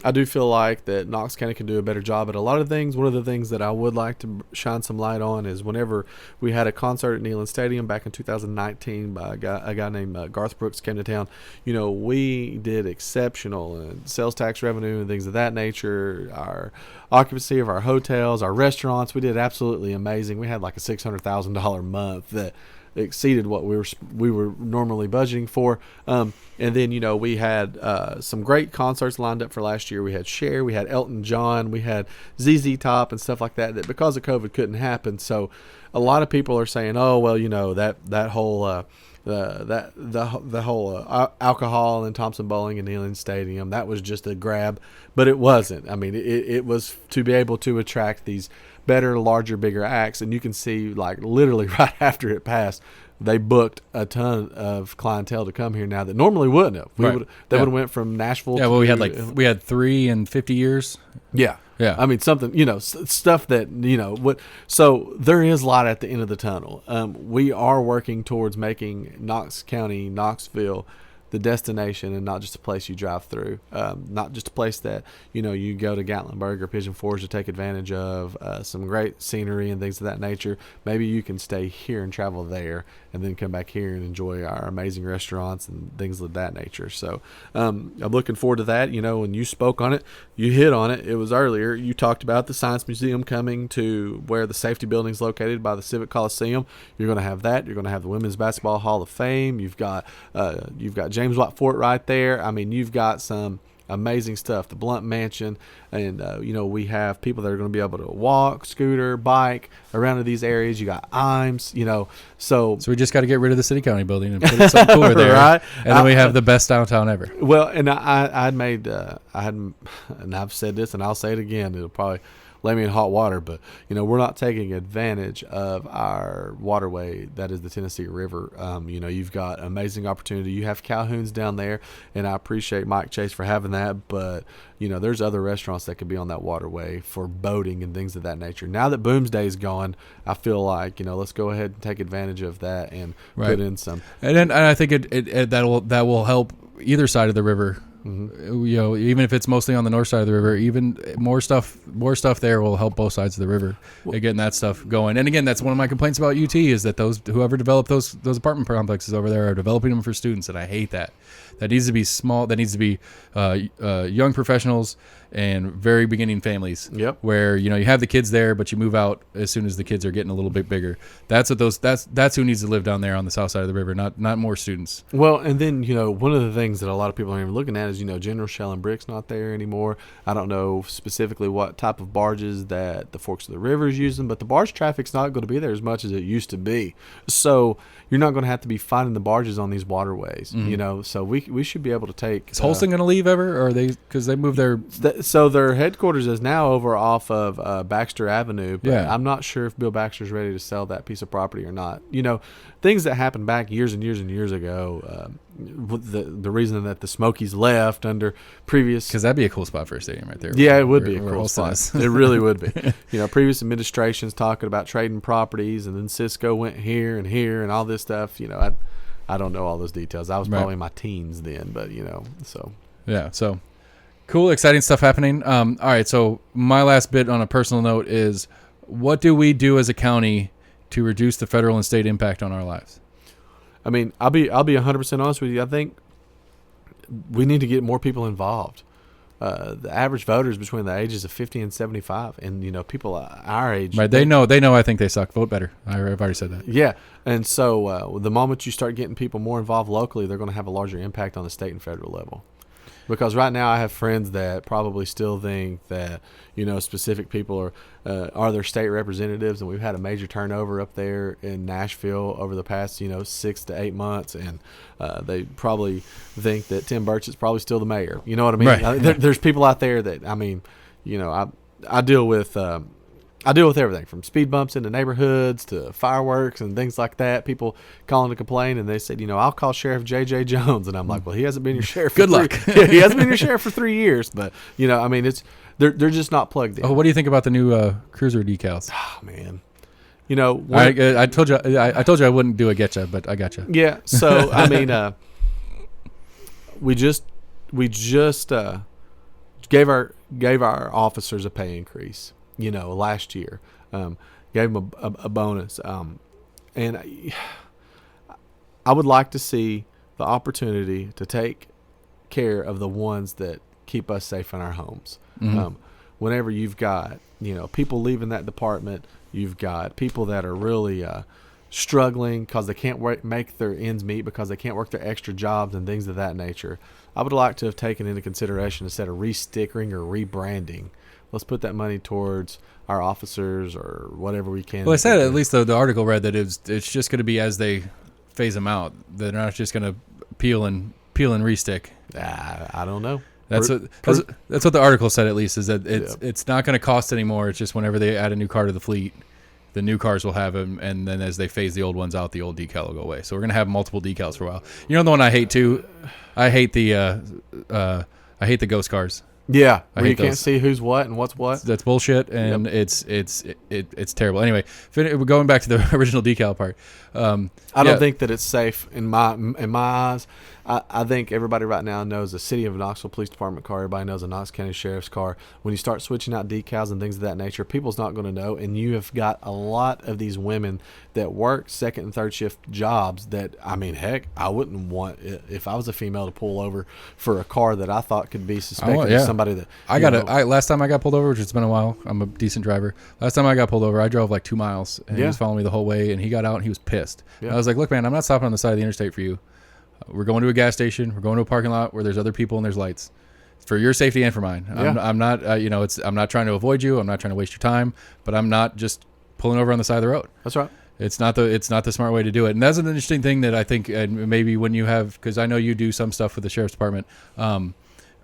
[SPEAKER 2] I do feel like that Knox County can do a better job at a lot of things. One of the things that I would like to shine some light on is whenever we had a concert at Neyland Stadium back in 2019 by a guy named Garth Brooks came to town. We did exceptional in sales tax revenue and things of that nature. Our occupancy of our hotels, our restaurants, we did absolutely amazing. We had like a $600,000 month that exceeded what we were normally budgeting for. And then, we had some great concerts lined up for last year. We had Cher, we had Elton John, we had ZZ Top and stuff like that because of COVID couldn't happen. So a lot of people are saying, oh, well, that whole the whole alcohol in Thompson Bowling and Neyland Stadium, that was just a grab, but it wasn't. I mean, it was to be able to attract these better, larger, bigger acts, and you can see, like, literally right after it passed, they booked a ton of clientele to come here now that normally wouldn't have. They would have went from Nashville.
[SPEAKER 1] Yeah, well, we had 3 in 50 years.
[SPEAKER 2] Yeah.
[SPEAKER 1] Yeah.
[SPEAKER 2] I mean, something, stuff that, so there is light at the end of the tunnel. We are working towards making Knox County, Knoxville, the destination and not just a place you drive through. Not just a place that, you go to Gatlinburg or Pigeon Forge to take advantage of some great scenery and things of that nature. Maybe you can stay here and travel there and then come back here and enjoy our amazing restaurants and things of that nature. So I'm looking forward to that. When you spoke on it, you hit on it. It was earlier. You talked about the Science Museum coming to where the safety building is located by the Civic Coliseum. You're going to have that. You're going to have the Women's Basketball Hall of Fame. You've got James Watt Fort right there. I mean, you've got some amazing stuff. The Blunt Mansion, and we have people that are going to be able to walk, scooter, bike around to these areas. You got IMS, so
[SPEAKER 1] we just got to get rid of the City County building and put it something cooler there,
[SPEAKER 2] right?
[SPEAKER 1] And then we have the best downtown ever.
[SPEAKER 2] Well, and and I've said this, and I'll say it again. It'll probably lay me in hot water, but we're not taking advantage of our waterway that is the Tennessee River. You've got amazing opportunity. You have Calhoun's down there, and I appreciate Mike Chase for having that, but there's other restaurants that could be on that waterway for boating and things of that nature. Now that Boomsday is gone, I feel like let's go ahead and take advantage of that and put in some.
[SPEAKER 1] And I think that will help either side of the river You know, even if it's mostly on the north side of the river, even more stuff there will help both sides of the river getting that stuff going. And again, that's one of my complaints about UT is that whoever developed those apartment complexes over there are developing them for students, and I hate that. That needs to be small. That needs to be young professionals and very beginning families.
[SPEAKER 2] Yep.
[SPEAKER 1] Where you have the kids there, but you move out as soon as the kids are getting a little bit bigger. That's who needs to live down there on the south side of the river, not more students.
[SPEAKER 2] Well, and then one of the things that a lot of people aren't even looking at is General Shell and Brick's not there anymore. I don't know specifically what type of barges that the Forks of the River is using, but the barge traffic's not going to be there as much as it used to be. So you're not going to have to be finding the barges on these waterways. So we should be able to take.
[SPEAKER 1] Is Holston going to leave ever, or are they, because they moved their
[SPEAKER 2] so their headquarters is now over off of Baxter Avenue, but
[SPEAKER 1] Yeah.
[SPEAKER 2] I'm not sure if Bill Baxter's ready to sell that piece of property or not. Things that happened back years and years and years ago. The reason that the Smokies left under previous,
[SPEAKER 1] because that'd be a cool spot for a stadium right there.
[SPEAKER 2] yeah, it would be a
[SPEAKER 1] where
[SPEAKER 2] cool
[SPEAKER 1] Holston
[SPEAKER 2] spot.
[SPEAKER 1] is.
[SPEAKER 2] It really would be. Previous administrations talking about trading properties, and then Cisco went here and all this stuff. I don't know all those details. I was
[SPEAKER 1] Right.
[SPEAKER 2] probably in my teens then, but so.
[SPEAKER 1] Yeah, so cool, exciting stuff happening. All right, so my last bit on a personal note is, what do we do as a county to reduce the federal and state impact on our lives?
[SPEAKER 2] I mean, I'll be 100% honest with you. I think we need to get more people involved. The average voter is between the ages of 50 and 75, and people our age.
[SPEAKER 1] Right? They know. I think they suck. Vote better. I've already said that.
[SPEAKER 2] Yeah, and so the moment you start getting people more involved locally, they're going to have a larger impact on the state and federal level. Because right now I have friends that probably still think that specific people are their state representatives, and we've had a major turnover up there in Nashville over the past 6 to 8 months, and they probably think that Tim Burch is probably still the mayor. You know what I mean?
[SPEAKER 1] Right.
[SPEAKER 2] There's people out there that I deal with. I deal with everything from speed bumps in the neighborhoods to fireworks and things like that. People calling to complain, and they said, I'll call Sheriff J.J. Jones. And I'm like, well, he hasn't been your sheriff.
[SPEAKER 1] Good luck.
[SPEAKER 2] He hasn't been your sheriff for 3 years. But, it's they're just not plugged in.
[SPEAKER 1] Oh, what do you think about the new cruiser decals?
[SPEAKER 2] Oh, man.
[SPEAKER 1] I told you I wouldn't do a getcha, but I gotcha.
[SPEAKER 2] Yeah. So, we just gave our officers a pay increase. Last year, gave them a bonus, and I would like to see the opportunity to take care of the ones that keep us safe in our homes.
[SPEAKER 1] Mm-hmm.
[SPEAKER 2] Whenever you've got people leaving that department, you've got people that are really struggling because they can't make their ends meet, because they can't work their extra jobs and things of that nature. I would like to have taken into consideration, instead of re-stickering or rebranding, let's put that money towards our officers or whatever we can.
[SPEAKER 1] Well, I said, at least the article read that it's just going to be as they phase them out. They're not just going to peel and restick.
[SPEAKER 2] I don't know.
[SPEAKER 1] That's what the article said, at least, is that it's not going to cost anymore. It's just whenever they add a new car to the fleet, the new cars will have them, and then as they phase the old ones out, the old decal will go away. So we're going to have multiple decals for a while. The one I hate too? I hate the ghost cars.
[SPEAKER 2] Yeah,
[SPEAKER 1] I
[SPEAKER 2] where you
[SPEAKER 1] hate
[SPEAKER 2] can't
[SPEAKER 1] those.
[SPEAKER 2] see who's what and what's what.
[SPEAKER 1] That's bullshit, and it's terrible. Anyway, going back to the original decal part.
[SPEAKER 2] I don't think that it's safe in my eyes. I think everybody right now knows the City of Knoxville Police Department car. Everybody knows a Knox County Sheriff's car. When you start switching out decals and things of that nature, people's not going to know. And you have got a lot of these women that work second and third shift jobs that, heck, I wouldn't want, if I was a female, to pull over for a car that I thought could be suspected of somebody that...
[SPEAKER 1] Last time I got pulled over, which has been a while, I'm a decent driver. Last time I got pulled over, I drove like 2 miles, and he was following me the whole way, and he got out, and he was pissed.
[SPEAKER 2] Yeah.
[SPEAKER 1] I was like, look, man, I'm not stopping on the side of the interstate for you. We're going to a gas station. We're going to a parking lot where there's other people and there's lights. It's for your safety and for mine.
[SPEAKER 2] Yeah.
[SPEAKER 1] I'm not, I'm not trying to avoid you. I'm not trying to waste your time, but I'm not just pulling over on the side of the road.
[SPEAKER 2] That's right.
[SPEAKER 1] It's not the smart way to do it. And that's an interesting thing that I think, and maybe when you have, because I know you do some stuff with the sheriff's department,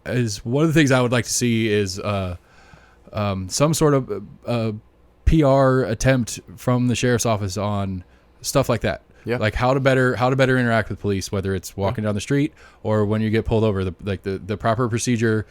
[SPEAKER 1] is one of the things I would like to see is some sort of PR attempt from the sheriff's office on stuff like that.
[SPEAKER 2] Yeah.
[SPEAKER 1] Like how to better interact with police, whether it's walking down the street or when you get pulled over, the proper procedure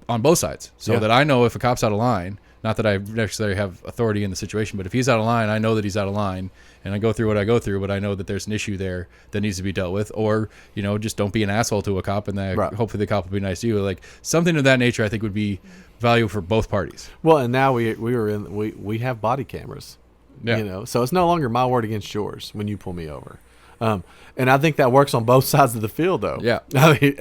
[SPEAKER 1] on both sides, so that I know if a cop's out of line, Not that I necessarily have authority in the situation, but if he's out of line, I know that he's out of line, and I go through what I go through, but I know that there's an issue there that needs to be dealt with. Or, just don't be an asshole to a cop, and that hopefully the cop will be nice to you. Like something of that nature, I think would be valuable for both parties.
[SPEAKER 2] Well, and now we have body cameras.
[SPEAKER 1] Yeah.
[SPEAKER 2] So it's no longer my word against yours when you pull me over. And I think that works on both sides of the field, though.
[SPEAKER 1] Yeah.
[SPEAKER 2] I mean,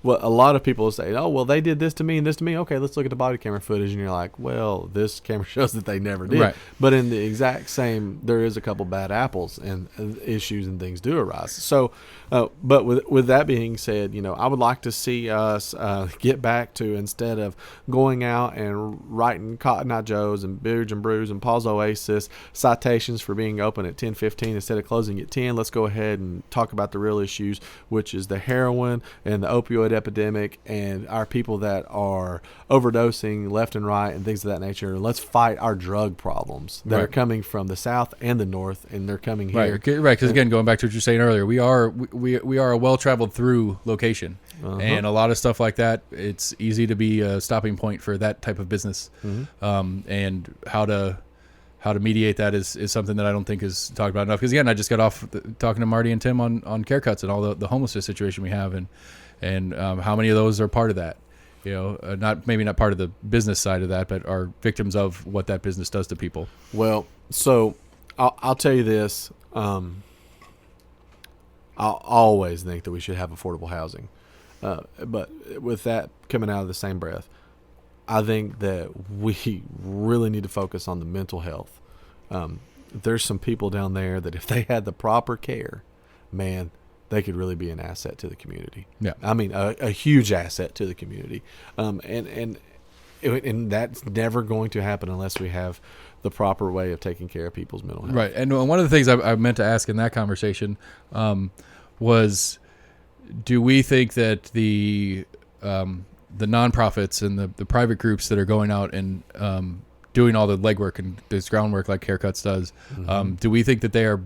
[SPEAKER 2] what a lot of people say, oh, well, they did this to me and this to me. Okay, let's look at the body camera footage, and you're like, well, this camera shows that they never did.
[SPEAKER 1] Right.
[SPEAKER 2] But in the exact same, there is a couple bad apples, and issues and things do arise. So, but with that being said, I would like to see us get back to, instead of going out and writing Cotton Eye Joe's and Bilge and Brews and Paul's Oasis citations for being open at 10:15 instead of closing at 10. Let's go ahead and talk about the real issues, which is the heroin and the opioid epidemic and our people that are overdosing left and right and things of that nature. Let's fight our drug problems that are coming from the South and the North, and they're coming here.
[SPEAKER 1] Right. Because again, going back to what you're saying earlier, we are a well-traveled through location, and a lot of stuff like that. It's easy to be a stopping point for that type of business, and how to mediate that is something that I don't think is talked about enough. Because again, I just got off talking to Marty and Tim on care cuts and all the homelessness situation we have, and how many of those are part of that. Maybe not part of the business side of that, but are victims of what that business does to people.
[SPEAKER 2] Well, so I'll tell you this. I always think that we should have affordable housing, but with that coming out of the same breath, I think that we really need to focus on the mental health. There's some people down there that if they had the proper care, man, they could really be an asset to the community.
[SPEAKER 1] Yeah.
[SPEAKER 2] I mean, a huge asset to the community. And that's never going to happen unless we have the proper way of taking care of people's mental health.
[SPEAKER 1] Right. And one of the things I meant to ask in that conversation was, do we think that the nonprofits and the private groups that are going out and doing all the legwork and this groundwork like Haircuts does, do we think that they are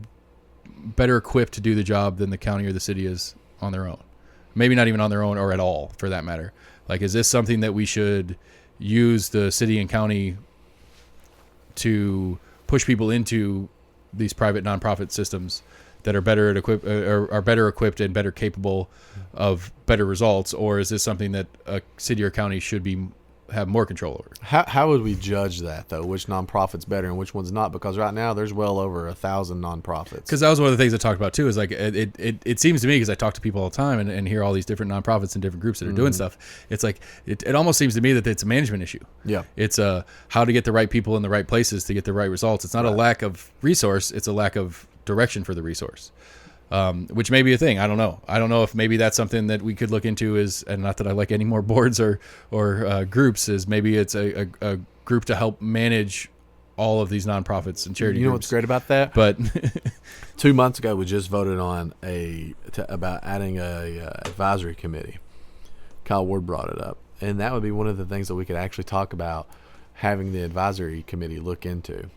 [SPEAKER 1] better equipped to do the job than the county or the city is on their own? Maybe not even on their own or at all, for that matter. Like, is this something that we should use the city and county to push people into these private nonprofit systems that are better equipped and better capable of better results, or is this something that a city or county should have more control over?
[SPEAKER 2] How would we judge that, though? Which nonprofit's better and which one's not? Because right now there's well over 1,000 nonprofits.
[SPEAKER 1] Because that was one of the things I talked about too. Is like it seems to me, because I talk to people all the time and hear all these different nonprofits and different groups that are doing stuff. It's like it almost seems to me that it's a management issue.
[SPEAKER 2] Yeah,
[SPEAKER 1] it's how to get the right people in the right places to get the right results. It's not a lack of resource; it's a lack of direction for the resource. Which may be a thing. I don't know. I don't know if maybe that's something that we could look into, and not that I like any more boards or groups, is maybe it's a group to help manage all of these nonprofits and charity groups.
[SPEAKER 2] You know what's great about that?
[SPEAKER 1] But
[SPEAKER 2] 2 months ago, we just voted on about adding a advisory committee. Kyle Ward brought it up, and that would be one of the things that we could actually talk about, having the advisory committee look into.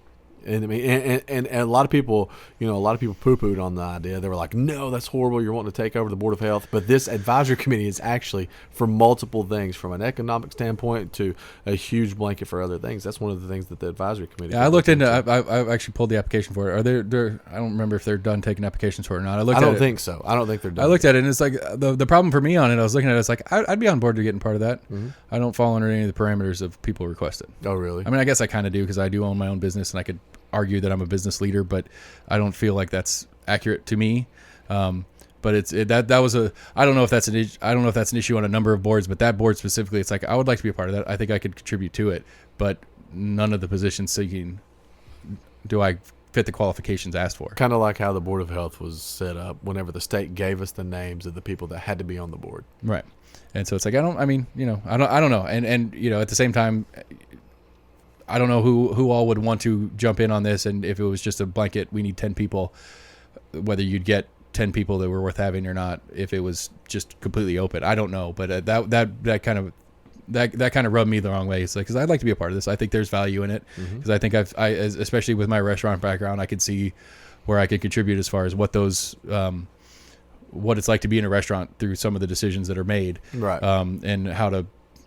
[SPEAKER 2] And I mean, and a lot of people, poo-pooed on the idea. They were like, "No, that's horrible. You're wanting to take over the Board of Health." But this advisory committee is actually for multiple things, from an economic standpoint to a huge blanket for other things. That's one of the things that the advisory committee.
[SPEAKER 1] Yeah, I looked into. I actually pulled the application for it. Are there? I don't remember if they're done taking applications for it or not.
[SPEAKER 2] I don't think so. I don't think they're done.
[SPEAKER 1] I looked at it, and it's like the problem for me on it. I was looking at it. It's like I'd be on board to getting part of that. Mm-hmm. I don't fall under any of the parameters of people requested.
[SPEAKER 2] Oh, really?
[SPEAKER 1] I mean, I guess I kind of do, because I do own my own business, and I could argue that I'm a business leader, but I don't feel like that's accurate to me. But that was I don't know if that's an issue on a number of boards, but that board specifically, it's like I would like to be a part of that. I think I could contribute to it, but none of the positions seeking do I fit the qualifications asked for.
[SPEAKER 2] Kind of like how the Board of Health was set up whenever the state gave us the names of the people that had to be on the board.
[SPEAKER 1] Right. And so it's like I don't know. And at the same time, I don't know who all would want to jump in on this, and if it was just a blanket, we need 10 people, whether you'd get 10 people that were worth having or not, if it was just completely open. I don't know, but that kind of rubbed me the wrong way. It's like, because I'd like to be a part of this. I think there's value in it, because I think especially with my restaurant background, I could see where I could contribute as far as what what it's like to be in a restaurant through some of the decisions that are made,
[SPEAKER 2] right?
[SPEAKER 1] And how to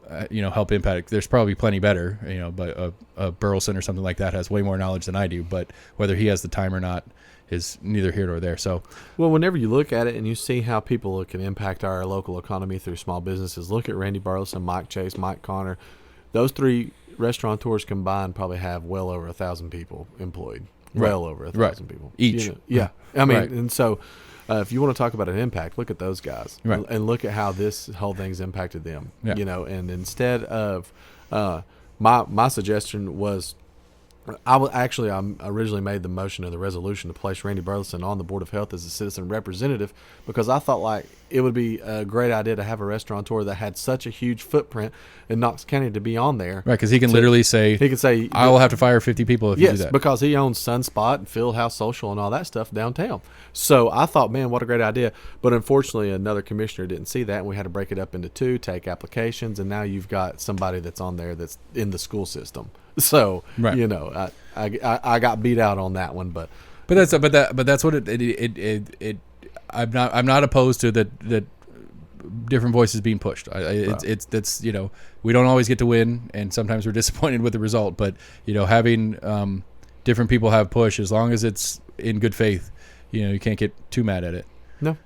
[SPEAKER 1] help impact. There's probably plenty better, but a Burleson or something like that has way more knowledge than I do. But whether he has the time or not is neither here nor there. So,
[SPEAKER 2] well, whenever you look at it and you see how people can impact our local economy through small businesses, look at Randy Burleson, Mike Chase, Mike Connor. Those three restaurateurs combined probably have well over 1,000 people employed. Well over 1,000 people
[SPEAKER 1] each.
[SPEAKER 2] Yeah, I mean, and so if you want to talk about an impact, look at those guys and look at how this whole thing's impacted them.
[SPEAKER 1] Yeah.
[SPEAKER 2] And instead of my suggestion was. I originally made the motion of the resolution to place Randy Burleson on the Board of Health as a citizen representative because I thought like it would be a great idea to have a restaurateur that had such a huge footprint in Knox County to be on there.
[SPEAKER 1] Right, because he can literally say, I will have to fire 50 people if you do that.
[SPEAKER 2] Yes, because he owns Sunspot and Fieldhouse Social and all that stuff downtown. So I thought, man, what a great idea. But unfortunately, another commissioner didn't see that, and we had to break it up into two, take applications, and now you've got somebody that's on there that's in the school system. So I got beat out on that one, but
[SPEAKER 1] that's what it I'm not opposed to that different voices being pushed. It's we don't always get to win, and sometimes we're disappointed with the result. But having different people have push, as long as it's in good faith, you can't get too mad at it.
[SPEAKER 2] No,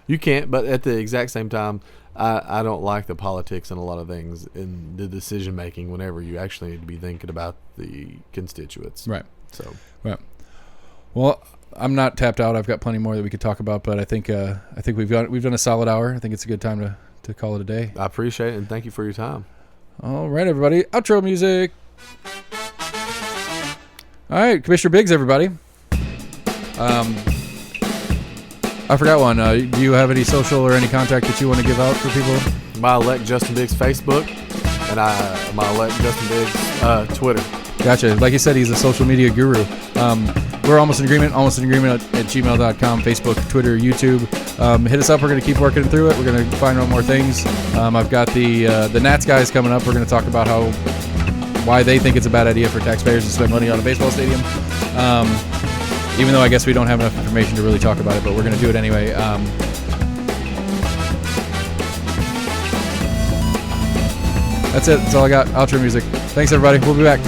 [SPEAKER 2] you can't. But at the exact same time, I don't like the politics and a lot of things in the decision making whenever you actually need to be thinking about the constituents.
[SPEAKER 1] Right.
[SPEAKER 2] So.
[SPEAKER 1] Right. Well, I'm not tapped out. I've got plenty more that we could talk about, but I think we've done a solid hour. I think it's a good time to call it a day.
[SPEAKER 2] I appreciate it, and thank you for your time.
[SPEAKER 1] All right, everybody. Outro music. All right, Commissioner Biggs, everybody. I forgot one. Do you have any social or any contact that you want to give out for people?
[SPEAKER 2] My Elect Justin Biggs Facebook, and my Elect Justin Biggs Twitter.
[SPEAKER 1] Gotcha. Like you said, he's a social media guru. We're almost in agreement at gmail.com, Facebook, Twitter, YouTube. Hit us up. We're going to keep working through it. We're going to find out more things. I've got the Nats guys coming up. We're going to talk about why they think it's a bad idea for taxpayers to spend money on a baseball stadium. Even though I guess we don't have enough information to really talk about it, but we're going to do it anyway. That's it. That's all I got. Outro music. Thanks, everybody. We'll be back.